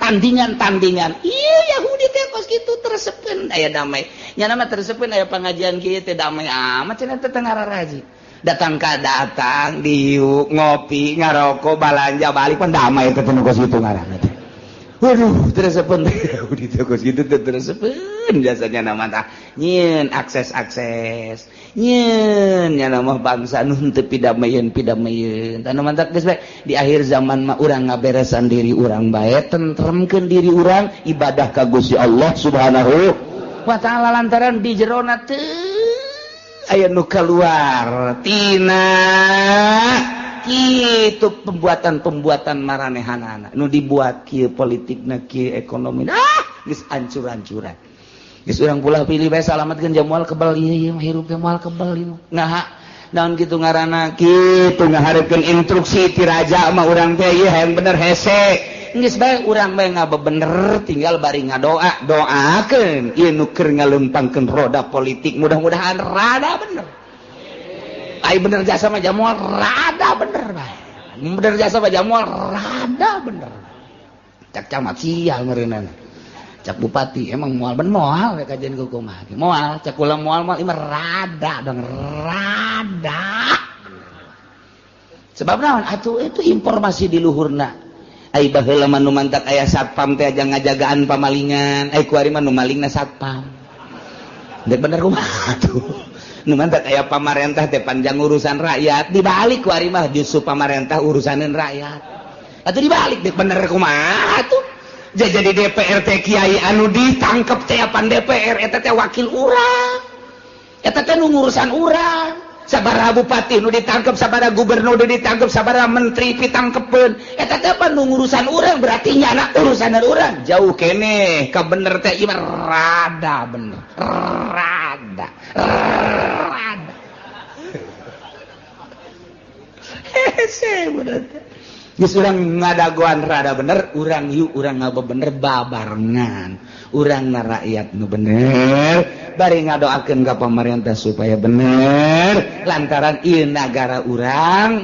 ieu Yahudi teh kos kitu teresepeun aya damai nya nama teresepeun aya pangajian kieu teh damai amat cenah teh ngararaji datang diuk ngopi ngarokok balanja balik pan damai teh kos kitu ngaranna teh. Waduh, teresepeun Yahudi teh kos kitu teh teresepeun jasanya nama tah nyieun akses nyieun nya nama bangsa nu teu pidamieun tanu mantap geus bae di akhir zaman mah urang ngaberesan diri urang bae tentremkeun diri urang ibadah ka Gusti Allah Subhanahu wa taala lantaran di jerona teu aya nu kaluar tina kitu pembuatan maranehanana nu dibuat kieu politikna kieu ekonomi geus hancur-hancuran geus urang pula pilih bae salametkeun jamual kebal ieu mah hirup moal kebal ieu nah naon kitu ngaranna kitu ngahareupeun instruksi ti raja mah urang teh ieu hayang bener hese geus bae urang bae ngabebener tinggal bari doakeun ieu nu keur ngalempangkeun roda politik mudah-mudahan rada bener. Ai bener jasa mah jamual rada bener bae. Bener jasa mah jamual rada bener. Cak camat sial ngeureunana. Cak bupati emang moal ben moal we kajian kumaha. Moal cak ulah moal imah rada dong rada. Sebab naon atuh itu informasi di luhurna. Ai baheula mah nu mantak aya satpam teh aja ngajagaan pamalingan. Ai kuari mah nu malingna satpam. Dek bener kumaha atuh. Nu mantak aya pamarentah teh panjang urusan rakyat dibalik ku ari mah justru pamarentah urusaneun rakyat atuh dibalik dek bener kumaha atuh jadi DPR teh kiai anu ditangkep teh pan DPR eta teh wakil urang eta teh nu ngurusan urang sabaraha bupati nu ditangkep, sabaraha gubernur nu ditangkep, sabaraha menteri ditangkepeun. Eta teh apa nu ngurusan urang berarti nyana urusan urang. Jauh keneh ka bener teh ieu rada bener. Rada. Hese bener teh. Geus urang ngadagoan rada bener, urang yuk urang ngaba bener babarengan. Urang na rakyat nu bener, bari ngadoakeun ka pamarentah supaya bener. Lantaran ieu nagara urang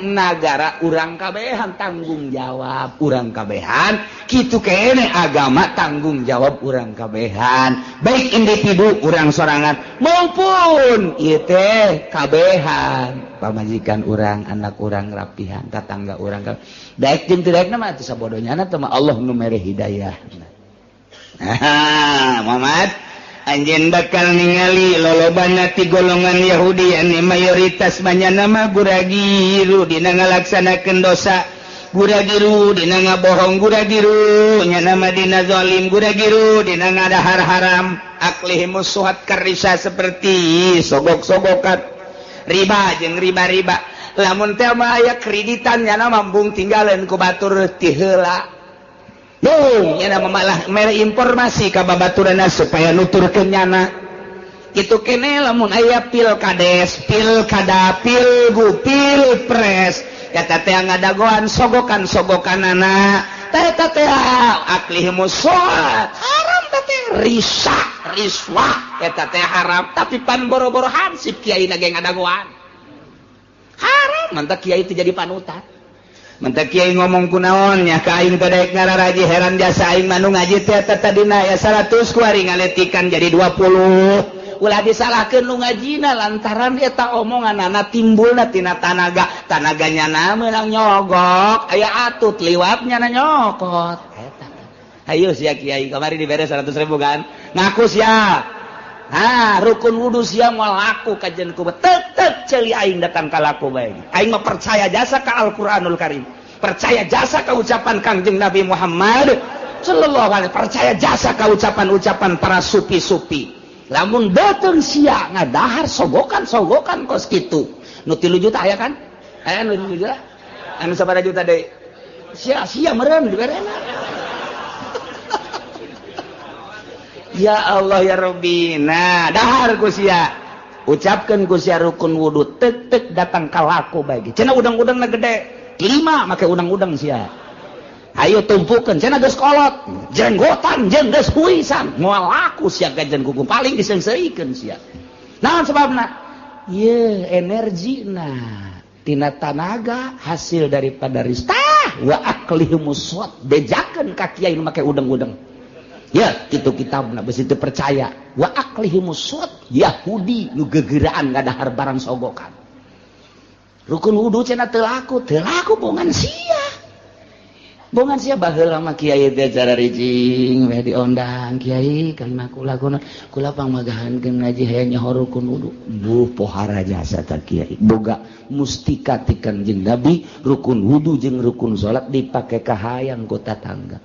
kabehan tanggung jawab urang kabehan. Kitu kene agama tanggung jawab urang kabehan. Baik individu urang sorangan maupun ieu teh kabehan. Pamajikan urang, anak urang rapihan, tetangga urang daek jeung teu daekna mah teu sabodonyana teh mah Allah nu mere hidayah. Muhammad anjeun bakal ningali lolobana ti golongan Yahudi anu mayoritas manyana mah guragiru dina ngalaksanakeun dosa, guragiru dina ngabohong, guragiru nyana mah dina zalim, guragiru dina ngadahar haram, aklihimus suhat karisa seperti sogok-sogokan riba jeung riba-riba. Lamun teh mah aya kreditan nyana mambung tinggalin ku batur ti heula. Bung nyana malah mere informasi ka babaturanna supaya nuturkeun nyana. Kitu kene lamun aya pilkades, pilkada, pilgub, pilpres, eta teh ngadagoan sogokan-sogokanana. Eta teh aklihimus suat haram teh riswa eta teh haram, tapi pan boro-boro hansip kiai na ge ngadagoan. Haram mantap kiai itu jadi panutan. Mantap kiai ngomong kunaonnya ka aing teh daek ngararaji heran jasa aing manu ngaji teh tadina ya 100 ku ari ngaletikan jadi 20. Ulah disalahkeun nu ngajina lantaran eta omonganna timbulna tina tanaganya na meunang nyogok, aya atut liwatnya na nyokot. Eta. Ayo sia kiai kamari dibere 100.000 kan. Ngaku sia. Rukun wudu sia moal laku kajen ku tetep ceuli aing datang ka laku bae. Aing mah percaya jasa ka Al-Qur'anul Karim. Percaya jasa ka ucapan Kangjeng Nabi Muhammad sallallahu alaihi wasallam. Percaya jasa ka ucapan-ucapan para sufi-sufi. Lamun datang sia ngadahar sogokan kos kitu. Nu 3 juta aya kan? Aya nu 3 juta? Anu sabaraha juta deui? Sia meureun diberena. Ya Allah ya Rabbi. Nah, dahar ku sia. Ucapkeun ku sia rukun wudu tek datang ka laku bae. Cenah udang-udangna gede. 5 make udang-udang sia. Ayo tumpukeun cenah geus kolot. Jenggotan jeung geus huisan. Moal laku sia gajen kuku paling disengseuikeun sia. Naon sababna? Ye energina tina tanaga hasil daripada ristah wa aklihumus suat bejakeun ka kiai nu make udang-udang. Ya, itu kitabna beus teu percaya. Wa aklihimus suat Yahudi nu gegeuraan ngadahar barang sogokan. Rukun wudu cenah teu laku bongan sia. Bongan sia baheula mah kiai teh cara ricing we diondang kiai kalimah kula pangmagahankeun ngaji hayang nyaho rukun wudu. Pohara jasa ta kiai. Boga mustika ti Kangjeng Nabi rukun wudu jeung rukun salat dipake kahayang ku tatangga.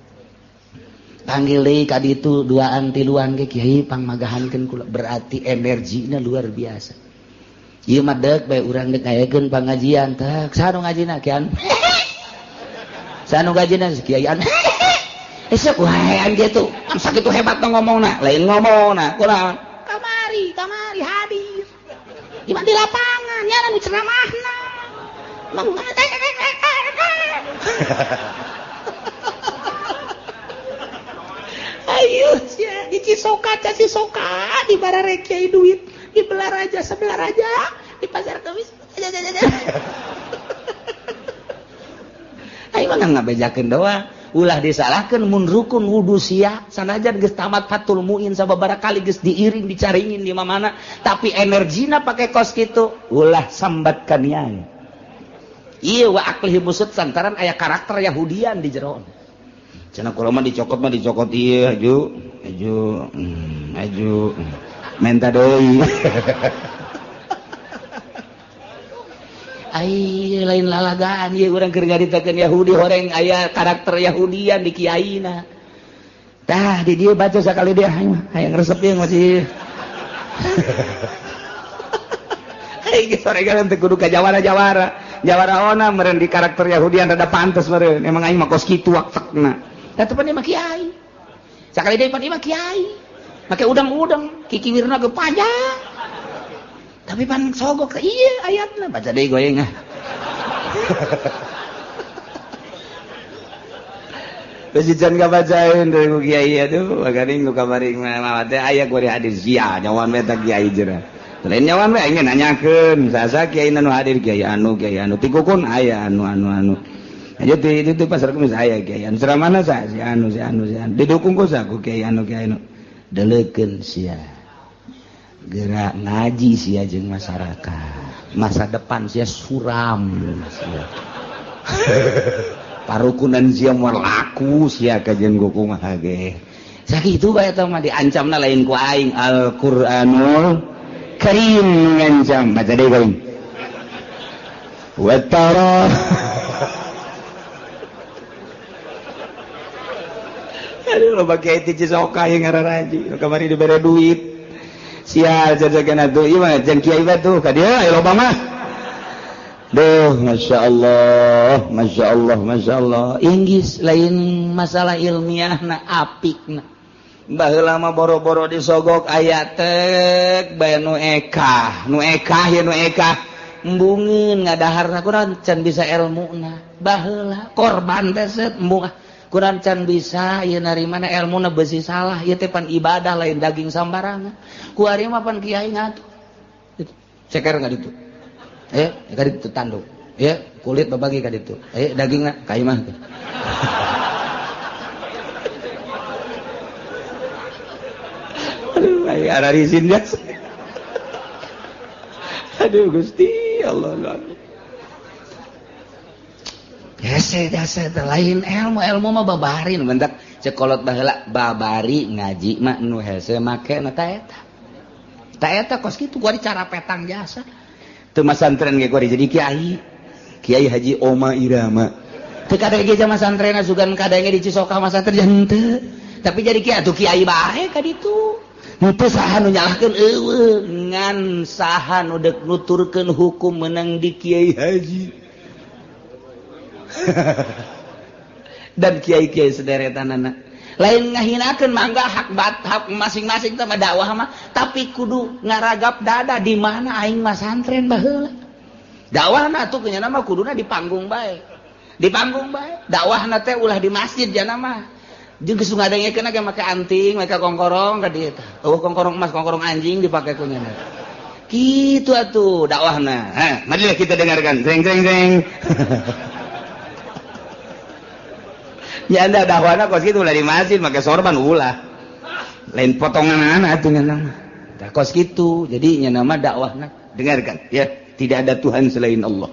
Panggil deui ka ditu duaan tiluan ge kiai pangmagahankeun kula berarti energina luar biasa. Ieu mah deuk bae urang deuk ngayakeun pangajian teh saha nu ngajina kian. Saha nu ngajina kiaian. Esuk wae anjeun tuh sakitu hebat ngomongna, lain ngomongna kunaon? Kamari hadir. Di mana di lapangan nya nu ceramahna. Ayo sia di Cisoka di barare kiai duit di Belaraja sebelah raja di pasar Kemis ayo mah ngabejakeun doa ulah disalahkeun mun rukun wudu sia sanajan geus tamat fatul muin sababaraha kali geus diiring dicaringin di mana tapi energina pake kos kitu ulah sambat kanian ieu wa aklihi busut santaran aya karakter Yahudian di jero. Cenah kula mah dicokot ieu aju menta deui. Ai lain lalagaan ieu urang keur ngaritakeun Yahudi horeng aya karakter Yahudian di kiaina. Tah di dieu baca sakali dia hayang resep ieu masih. sore kan teu kudu ka jawara ona meureun di karakter Yahudian rada pantes meureun emang aing mah kos kitu waktekna da teu pan mah kiai sakali deui pan mah kiai make udang-udang kikiwirna ge panjang tapi pan sogok ieu ayatna baca deui goyeng ah Besican kabacain dari ku kiai aduh magaring nu kamari mah teh aya kuari hadir sia nyawan meta kiai jera. Lain nyawan we ingin nanyakeun sasa kiai nu hadir kiai anu tikukun aya anu. Aja itu pasar kemis aya kiai anu ceramahna sa si anu. Didukung ku sa ku kiai anu. Deleukeun sia. Gerak ngaji sia jeung masyarakat. Masa depan sia suram sia. Parukunan sia moal laku sia ka jeung goku mah ge. Sakitu bae eta mah diancamna lain ku aing Al-Qur'anul Karim ngancam baca deui going. Wa tara aduh lo pakai ti cisoka yang ngararaji kamari dibere duit. Sia jajagan atuh ieu mah jeung kiai batu ka dieu aya loba mah. Duh, Masya Allah. Inggis lain masalah ilmiah na apik na. Baheula mah boro-boro disogok ayat tek bae nu eka embungeun ngadaharna kurang can bisa ilmuna. Baheula korban teh set embung kurang can bisa ieu narimana ilmuna beusi salah ieu teh pan ibadah lain daging sambarangan. Ku ari mah pan kiai ngatuh. Ceker enggak ditu. Ka ditu tanduk. Kulit babagi ka ditu. Dagingna ka imah teh. Aduh, aya ararisin jas. Aduh Gusti Allah. Hese lain ilmu mah babarin mentak cekolot baheula babari ngaji mah nu hese make na ta eta. Ta eta kos kitu gua cara petang jasa. Teu masantren ge gua jadi Kiai Haji Oma Irama. Teu kadenge jama santren sugan kadenge di Cisoka masantren henteu. Tapi jadi kiai atuh kiai bae ka ditu. Henteu saha nu nyalahkeun eueuh ngan saha nu deuk nuturkeun hukum meunang di Kiai Haji. Dan kiai-kiai sederetanana lain ngahinakeun mangga hak masing-masing teh dakwah mah tapi kudu ngaragap dada di mana aing mah santren baheula dakwahna tuh nya mah kuduna di panggung bae dakwahna teh ulah di masjid jana mah jeung geus ngadengekeun ge make anting make kongkorong ka dieu tah kongkorong emas kongkorong anjing dipake ku nya kitu atuh dakwahna marilah kita dengarkan jeng ya anda dakwahna kos kitu ulah di masjid make sorban ulah lain potongan atuh nya nama tah kos kitu jadi nya nama dakwahna dengarkan ya tidak ada Tuhan selain Allah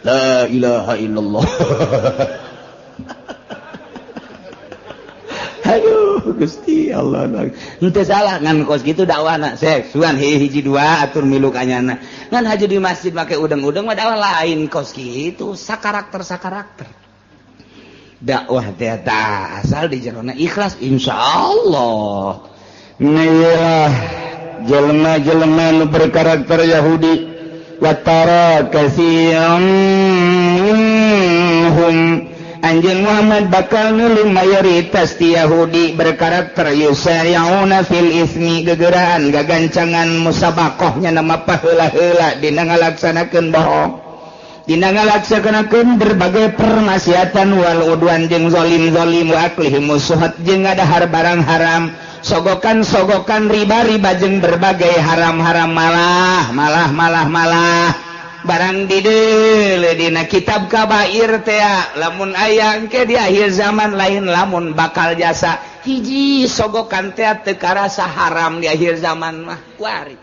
la ilaha illallah aduh Gusti Allah henteu salah ngan kos kitu dakwahna sek sugan hiji dua atur milu kanyana ngan haji di masjid make udeng-udeng mah dakwah lain kos kitu sakarakter dakwah teh asal di jerona ikhlas insyaallah. Nah, jelema-jelema nu berkarakter Yahudi wa tara katsiran minhum anjeun Muhammad bakal nulung mayoritas ti Yahudi berkarakter yusari'una fil ismi gegeuraan gagancangan musabaqahnya nama paheula-heula dina ngalaksanakeun bohong dina ngalaksanakeun berbagai permaksiatan wal udwan jeung zalim wa aklihim musuhat jeung ngadahar barang haram sogokan riba jeung berbagai haram malah barang dideul dina kitab kabair teh lamun aya engke di akhir zaman lain lamun bakal jasa hiji sogokan teh teu karasa haram di akhir zaman mah kuari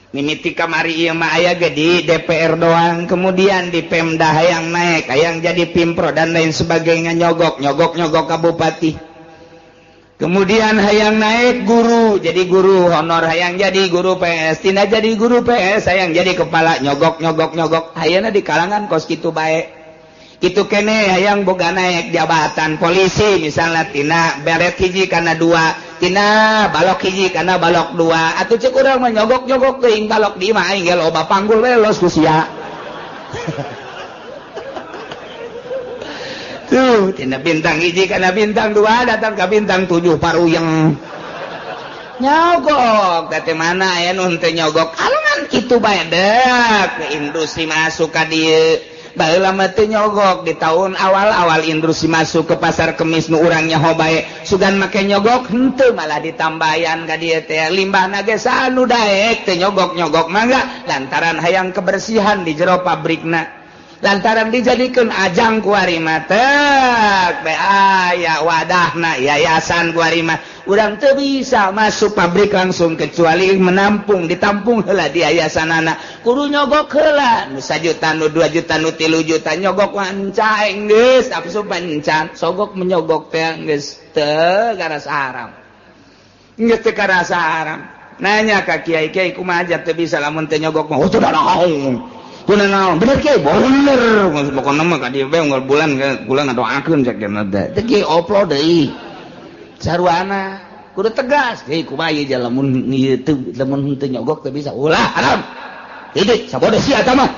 mimiti kamari ieu mah aya ge di DPR doang kemudian di Pemda hayang naik hayang jadi Pimpro dan lain sebagainya nyogok ka bupati kemudian hayang naik guru jadi guru honor hayang jadi guru PS tina jadi guru PS hayang jadi kepala nyogok hayana di kalangan kos kitu bae kitu kene hayang boga naik jabatan polisi misalnya tina beret hiji kana dua tina balok hiji kana balok dua atuh cek urang mah nyogok-nyogok teuing balok di mah aing ge loba panggul we los ku sia tuh tina bintang hiji kana bintang dua datang ka bintang 7 paruyeng nyogok teh mana aya nu teu nyogok alangan kitu bae dek ke industri masuk ka dieu baheula mah teu nyogok di tahun awal-awal industri masuk ke pasar kemis nu urang nyaho bae sugan make nyogok henteu malah ditambayan ka dieu teh limbahna ge sanu daek teu nyogok-nyogok mangga lantaran hayang kebersihan di jero pabrikna lantaran dijadikeun ajang ku ari mah teh aya wadahna yayasan ku ari mah urang teu bisa masuk pabrik langsung kecuali ditampung heula di yayasanana kudu nyogok heula nu 1 juta nu 2 juta nu 3 juta nyogok wancaing geus apsu pancan sogok menyogok teh geus teu karasa haram geus teu karasa haram nanya ka kiai-kiai kumaha aja teu bisa lamun teu nyogok mah teu naon bener kiai bener pokona mah ka dieu we unggal bulan ngadoakeun cek teh teh kiai upload deui sarwana kudu tegas hei kumaha ieu lamun teu nyogok teu bisa ulah haram hideuk sabodo sia eta mah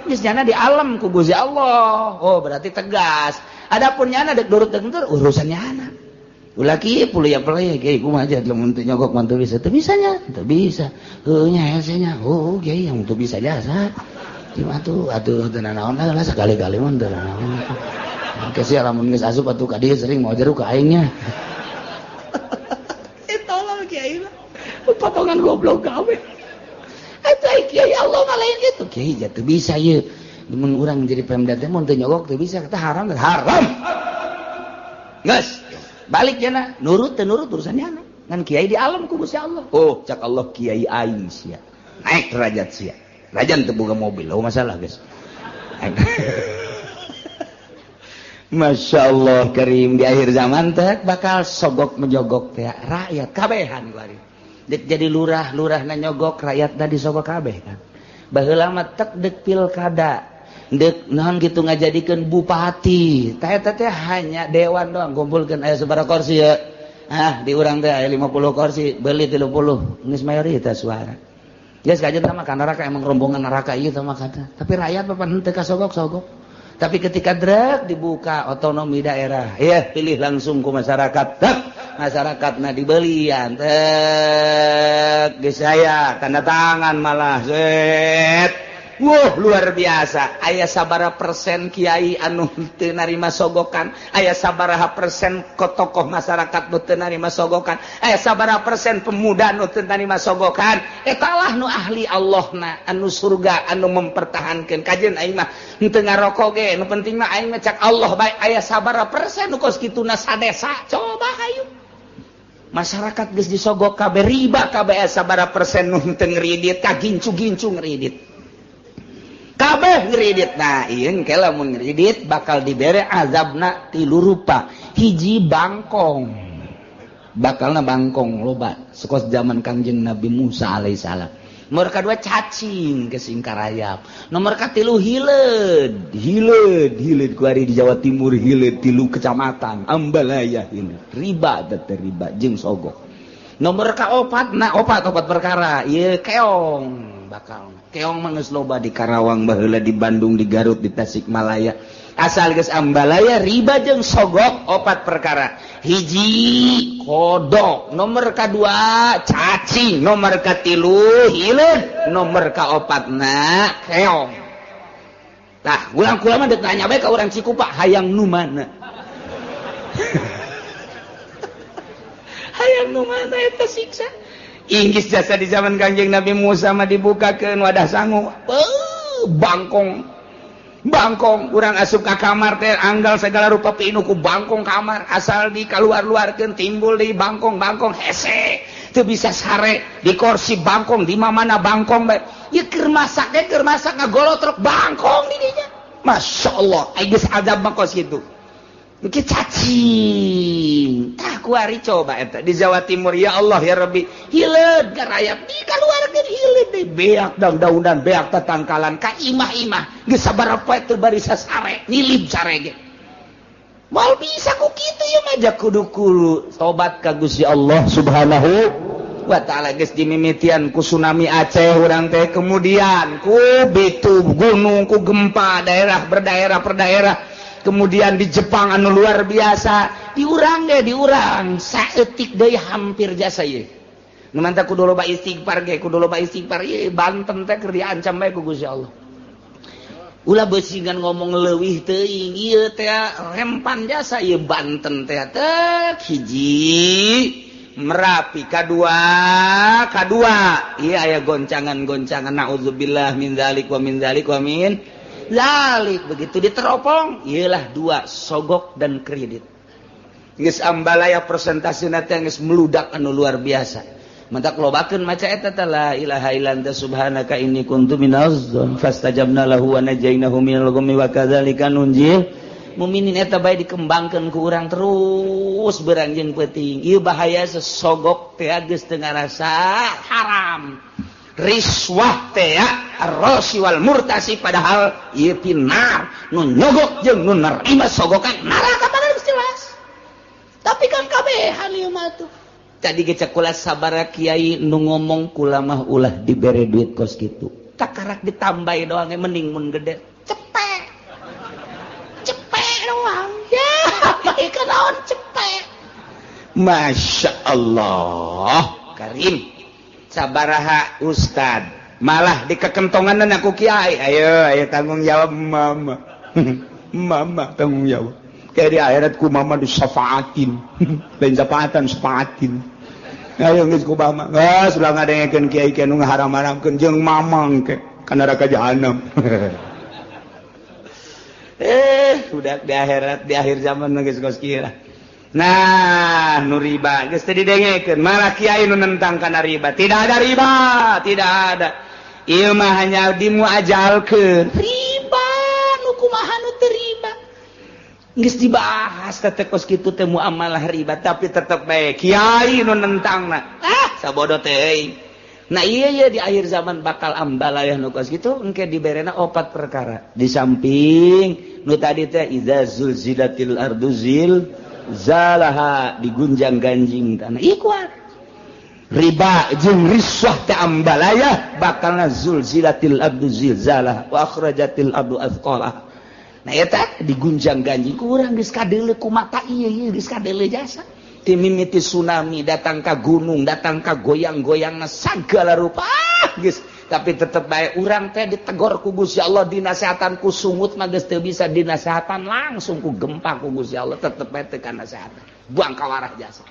geus nyana di alam ku Gusti Allah oh berarti tegas adapun nyana dek durut deuteur urusan nyana ulah kieu puluh ya peleh kiai kumaha aja lamun teu nyogok mah teu bisa nya teu bisa heuh nya hesenya oh kiai yang teu bisa jasa cuma tuh atuh teu naon lah sakali-kali mah teu naon kesia lamun geus asup atuh ka dieu sering mau jeruk ka aing nya kiai potongan goblok gawe eta kiai Allah mah lain kitu kiai jatuh bisa ieu mun urang jadi pemda teh mun teu nyogok teu bisa kata haram geus balik cenah nurut teu nurut urusan nya ngan kiai di alam ku Gusti Allah oh cak Allah kiai aing sia naik derajat sia rajan teu boga mobil oh masalah geus Masya Allah Karim di akhir zaman teh bakal sogok menyogok teh rakyat kabehan kuari dek jadi lurah na nyogok rakyat tadi sogok kabeh kan baheula mah tek dek pilkada dek naon kitu ngajadikeun bupati teh teh hanya dewan doang kumpulkeun aya sabaraha kursi ya di urang teh aya 50 kursi beuli 30 geus mayoritas suara geus kajeut mah ka neraka emang rombongan neraka ieu teh mah kata tapi rakyat papan henteu kasogok-sogok tapi ketika drek dibuka otonomi daerah ya pilih langsung ku masyarakat masyarakatna dibelian geus aya tanda tangan malah set wah luar biasa aya sabaraha persen kiai anu teu narima sogokan aya sabaraha persen tokoh masyarakat nu teu narima sogokan aya sabaraha persen pemuda nu teu narima sogokan eta lah nu ahli Allahna anu surga anu mempertahankeun kajeun aing mah henteu ngarokok ge nu penting mah aing mah cak Allah bae aya sabaraha persen nu kos kituna sadesa coba hayu masyarakat geus disogok kabeh riba kabeh aya sabaraha persen nu teu ngridit kagincu-gincu ngridit kabeh ngridit nah ieu engke lamun ngridit bakal dibere azabna 3 rupa hiji bangkong bakalna bangkong loba sekos zaman Kangjeng Nabi Musa alaihissalam nomor kedua cacing ke Singkarayap nomor katilu hileud kuari di Jawa Timur hileud 3 kecamatan Ambalaya hileud riba teh riba jeung sogok nomor kaopat nah opat perkara ieu keong bakal keong mah geus loba di Karawang baheula di Bandung di Garut di Tasikmalaya asal geus Ambalaya riba jeung sogok 4 perkara hiji kodok nomor kadua cacing nomor katilu hileud nomor kaopatna keong tah ulang-ulang mah ditanya bae ka urang Cikupa hayang nu mana hayang nu mana eta siksa Inggis jasa di zaman Kanjeng Nabi Musa mah dibukakeun wadah sangu. Bangkong urang asup ka kamar teh anggal segala rupa pinu ku bangkong kamar asal di kaluar-luarkeun timbul di bangkong hese teu bisa sare di kursi bangkong di mana bangkong bae ieu keur masak ngagolotrok bangkong di dinya masyaallah geus azab mah kos kitu iki cacing tah kuari coba eta di Jawa Timur ya Allah ya Rabbi hileud garayap di kaluarkeun hileud deui beak daun-daunan beak tatangkalan ka imah-imah geus sabaraha poe teu bari sasare nyilip sare ge Mal bisa ku kitu ya mah kudu tobat ka Gusti Allah Subhanahu wa taala geus dimimitian ku tsunami Aceh urang teh kemudian ku bitu gunung ku gempa daerah berdaerah kemudian di Jepang anu luar biasa diurang saeutik deui hampir jasa ieu nu mantap kudu loba istighfar ieu Banten teh keur diancam bae ku Gusti Allah ulah beusingan ngomong leuwih teuing ieu teh rempan jasa ieu Banten teh hiji Merapi kadua iya aya goncangan naudzubillah min dzalik wa min dzalik begitu diteropong iyalah dua sogok dan kredit geus ambalaya persentasina teh geus meludak anu luar biasa mantap lobakeun maca eta teh la ilaha illa anta subhanaka inni kuntu minaz zalimin fastajabna lahu wa najainahu minal ghammi wa kadzalika nunjil muminin eta bae dikembangkeun ku urang terus beranjeun peuting ieu bahaya sesogok teh geus teu ngarasa haram riswah teh ar-rashi wal murtasi padahal ieu pinar nu nyogok jeung nu narima sogokan neraka pada jelas tapi kan kabehan ieu mah tuh tadi ge cek kula sabara kiai nu ngomong kula mah ulah dibere duit kos kitu takarak ditambahi doang mending mun gede cepet doang ya baik naon cepet Masya Allah Karim sabaraha ustad malah dikekentongan aku kiai ayo tanggung jawab mama mama tanggung jawab kayak di akhiratku mama disafaatin lain safaatin ayo geus ku mama geus ulah ngadengekeun kiai kiai nu ngaharam-haramkeun jeung mamang ke ka neraka jahanam udah di akhir zaman geus kos kira nah nu riba geus teu didengekeun malah kiai nu nentang kana riba tidak ada riba tidak ada ieu mah hanya dimuajalkeun riba nu kumaha nu teu riba geus dibahas teh kos kitu teh muamalah riba tapi tetep bae kiai nu nentangna sabodo teh nah iya di akhir zaman bakal ambalayah nu kos kitu engke diberena 4 perkara di samping nu tadi teh idza zulzilatil ardu zalaha digunjang ganjing tanah ikhwan riba jeung riswah teh ambalayah bakalna zulzilatil ardu zilzalah wa akhrajatil ardu athqalah nah eta digunjang ganjing ku urang geus kadeuleu ku mata ieu geus kadeuleu jasa timimiti tsunami datang ka gunung datang ka goyang-goyangna sagala rupa geus tapi tetep bae urang teh ditegor ku Gusti Allah dinasehatan ku sungut mah geus teu bisa dinasehatan langsung ku gempa ku Gusti Allah tetep bae teu kana nasehatan buang ka warah jasa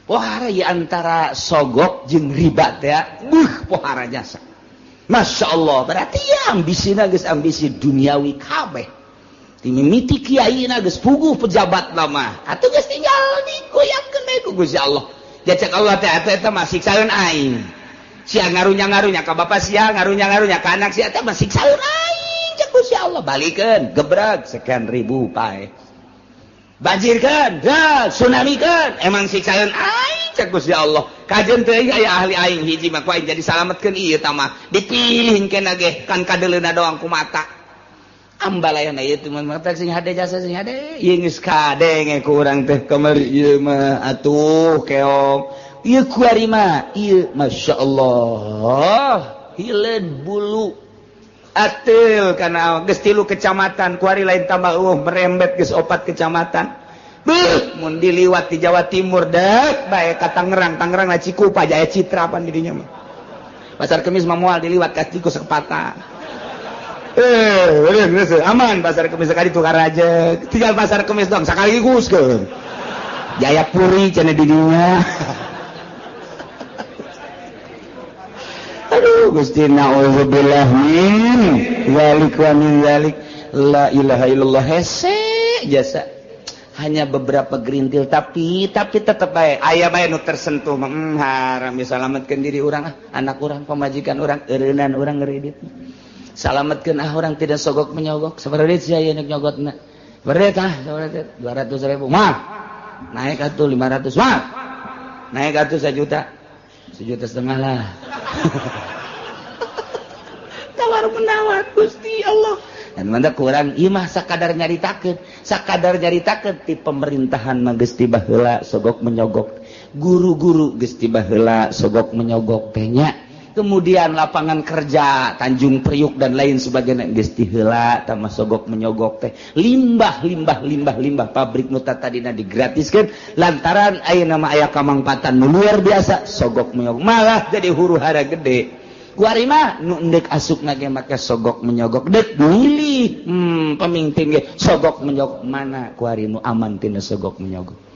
pohara ieu antara sogok jeung riba teh pohara jasa Masya Allah berarti ya ambisina geus ambisi duniawi kabeh timimiti kiaina geus puguh pejabat lama atuh geus tinggal digoyangkeun bae ku Gusti Allah jacak Allah teh eta mah siksaeun aing sia ngarunya ka bapa sia ngarunya ka anak sia teh mah siksaeun aing cek Gusti Allah balikeun gebrek sekian ribu pae banjirkeun tsunamikeun emang siksaeun aing cek Gusti Allah kajeun teh aya ahli aing hiji mah ku aing jadi salametkeun ieu tah mah dipilih keneh ge kan kadeleuna doang ku mata ambalayana ieu teh mata sing hade jasa sing hade ieu geus kadenge ku urang teh kamari ieu mah atuh keong ieu kuari mah ieu masyaallah hileud bulu ateul kana geus 3 kecamatan kuari lain tambah merembet geus 4 kecamatan beuh mun diliwat di Jawa Timur dek bae ka Tangerang na Cikupa Jaya Citra pan di dinya mah Pasar Kemis mah moal diliwat ka Ciku sekepata aman Pasar Kemis sekali tukar aja tinggal Pasar Kemis dong sakali guskeun Jayapuri cenah di dinya aduh Gusti naudzubillah min zalik wa min zalik la ilaha illallah hese jasa hanya beberapa gerintil tapi tetep bae aya bae nu tersentuh haram disalametkeun diri urang anak urang pamajikan urang eureunnan urang ngeureudit salametkeun urang tidak sogok menyogok sabareurit sia aya nu nyogotna beureut 200.000 mah naik atuh 500 mah naik atuh 1 juta 1,5 juta lah tawar menawar Gusti Allah mantap kurang imah sakadar nyaritakeun ti pemerintahan mah geus tibah heula sogok menyogok guru-guru geus tibah heula sogok menyogok teh nya kemudian lapangan kerja Tanjung Priuk dan lain sebagainya geus ti heula tah mah sogok menyogok teh limbah pabrik nu tadina digratiskeun lantaran ayeuna mah aya kamangpatan nu luar biasa sogok menyogok malah jadi huru-hara gede kuari mah nu endek asupna ge make sogok menyogok deuk milih pemimpin ge sogok menyogok mana kuari nu aman tina sogok menyogok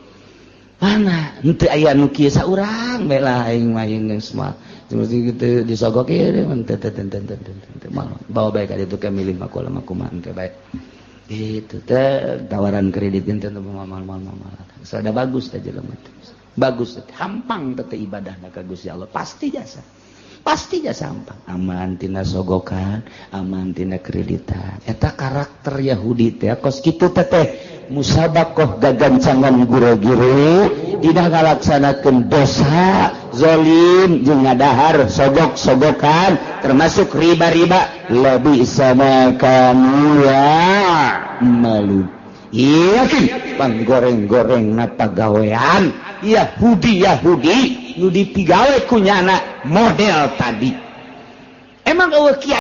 mana henteu aya nu kieu saurang bae lah aing mah geus mah terus gitu disogok ieu teu bawa bae ka ditu ke milih mah kumaha teh bae itu teh tawaran kredit teh mal sada bagus teh jelema teh bagus teh hampang teh ibadahna ka Gusti Allah pasti jasa hampang aman tina sogokan aman tina kreditan eta karakter Yahudi teh kos kitu teh musabaqah gagancangan guru-guru dina ngalaksanakeun dosa zalim jeung ngadahar sogok-sogokan termasuk riba-riba lebih sama kanu ya malu yakin panggoreng-goreng na pagawean Yahudi nu dipigawe ku nyana model tadi emang eueuh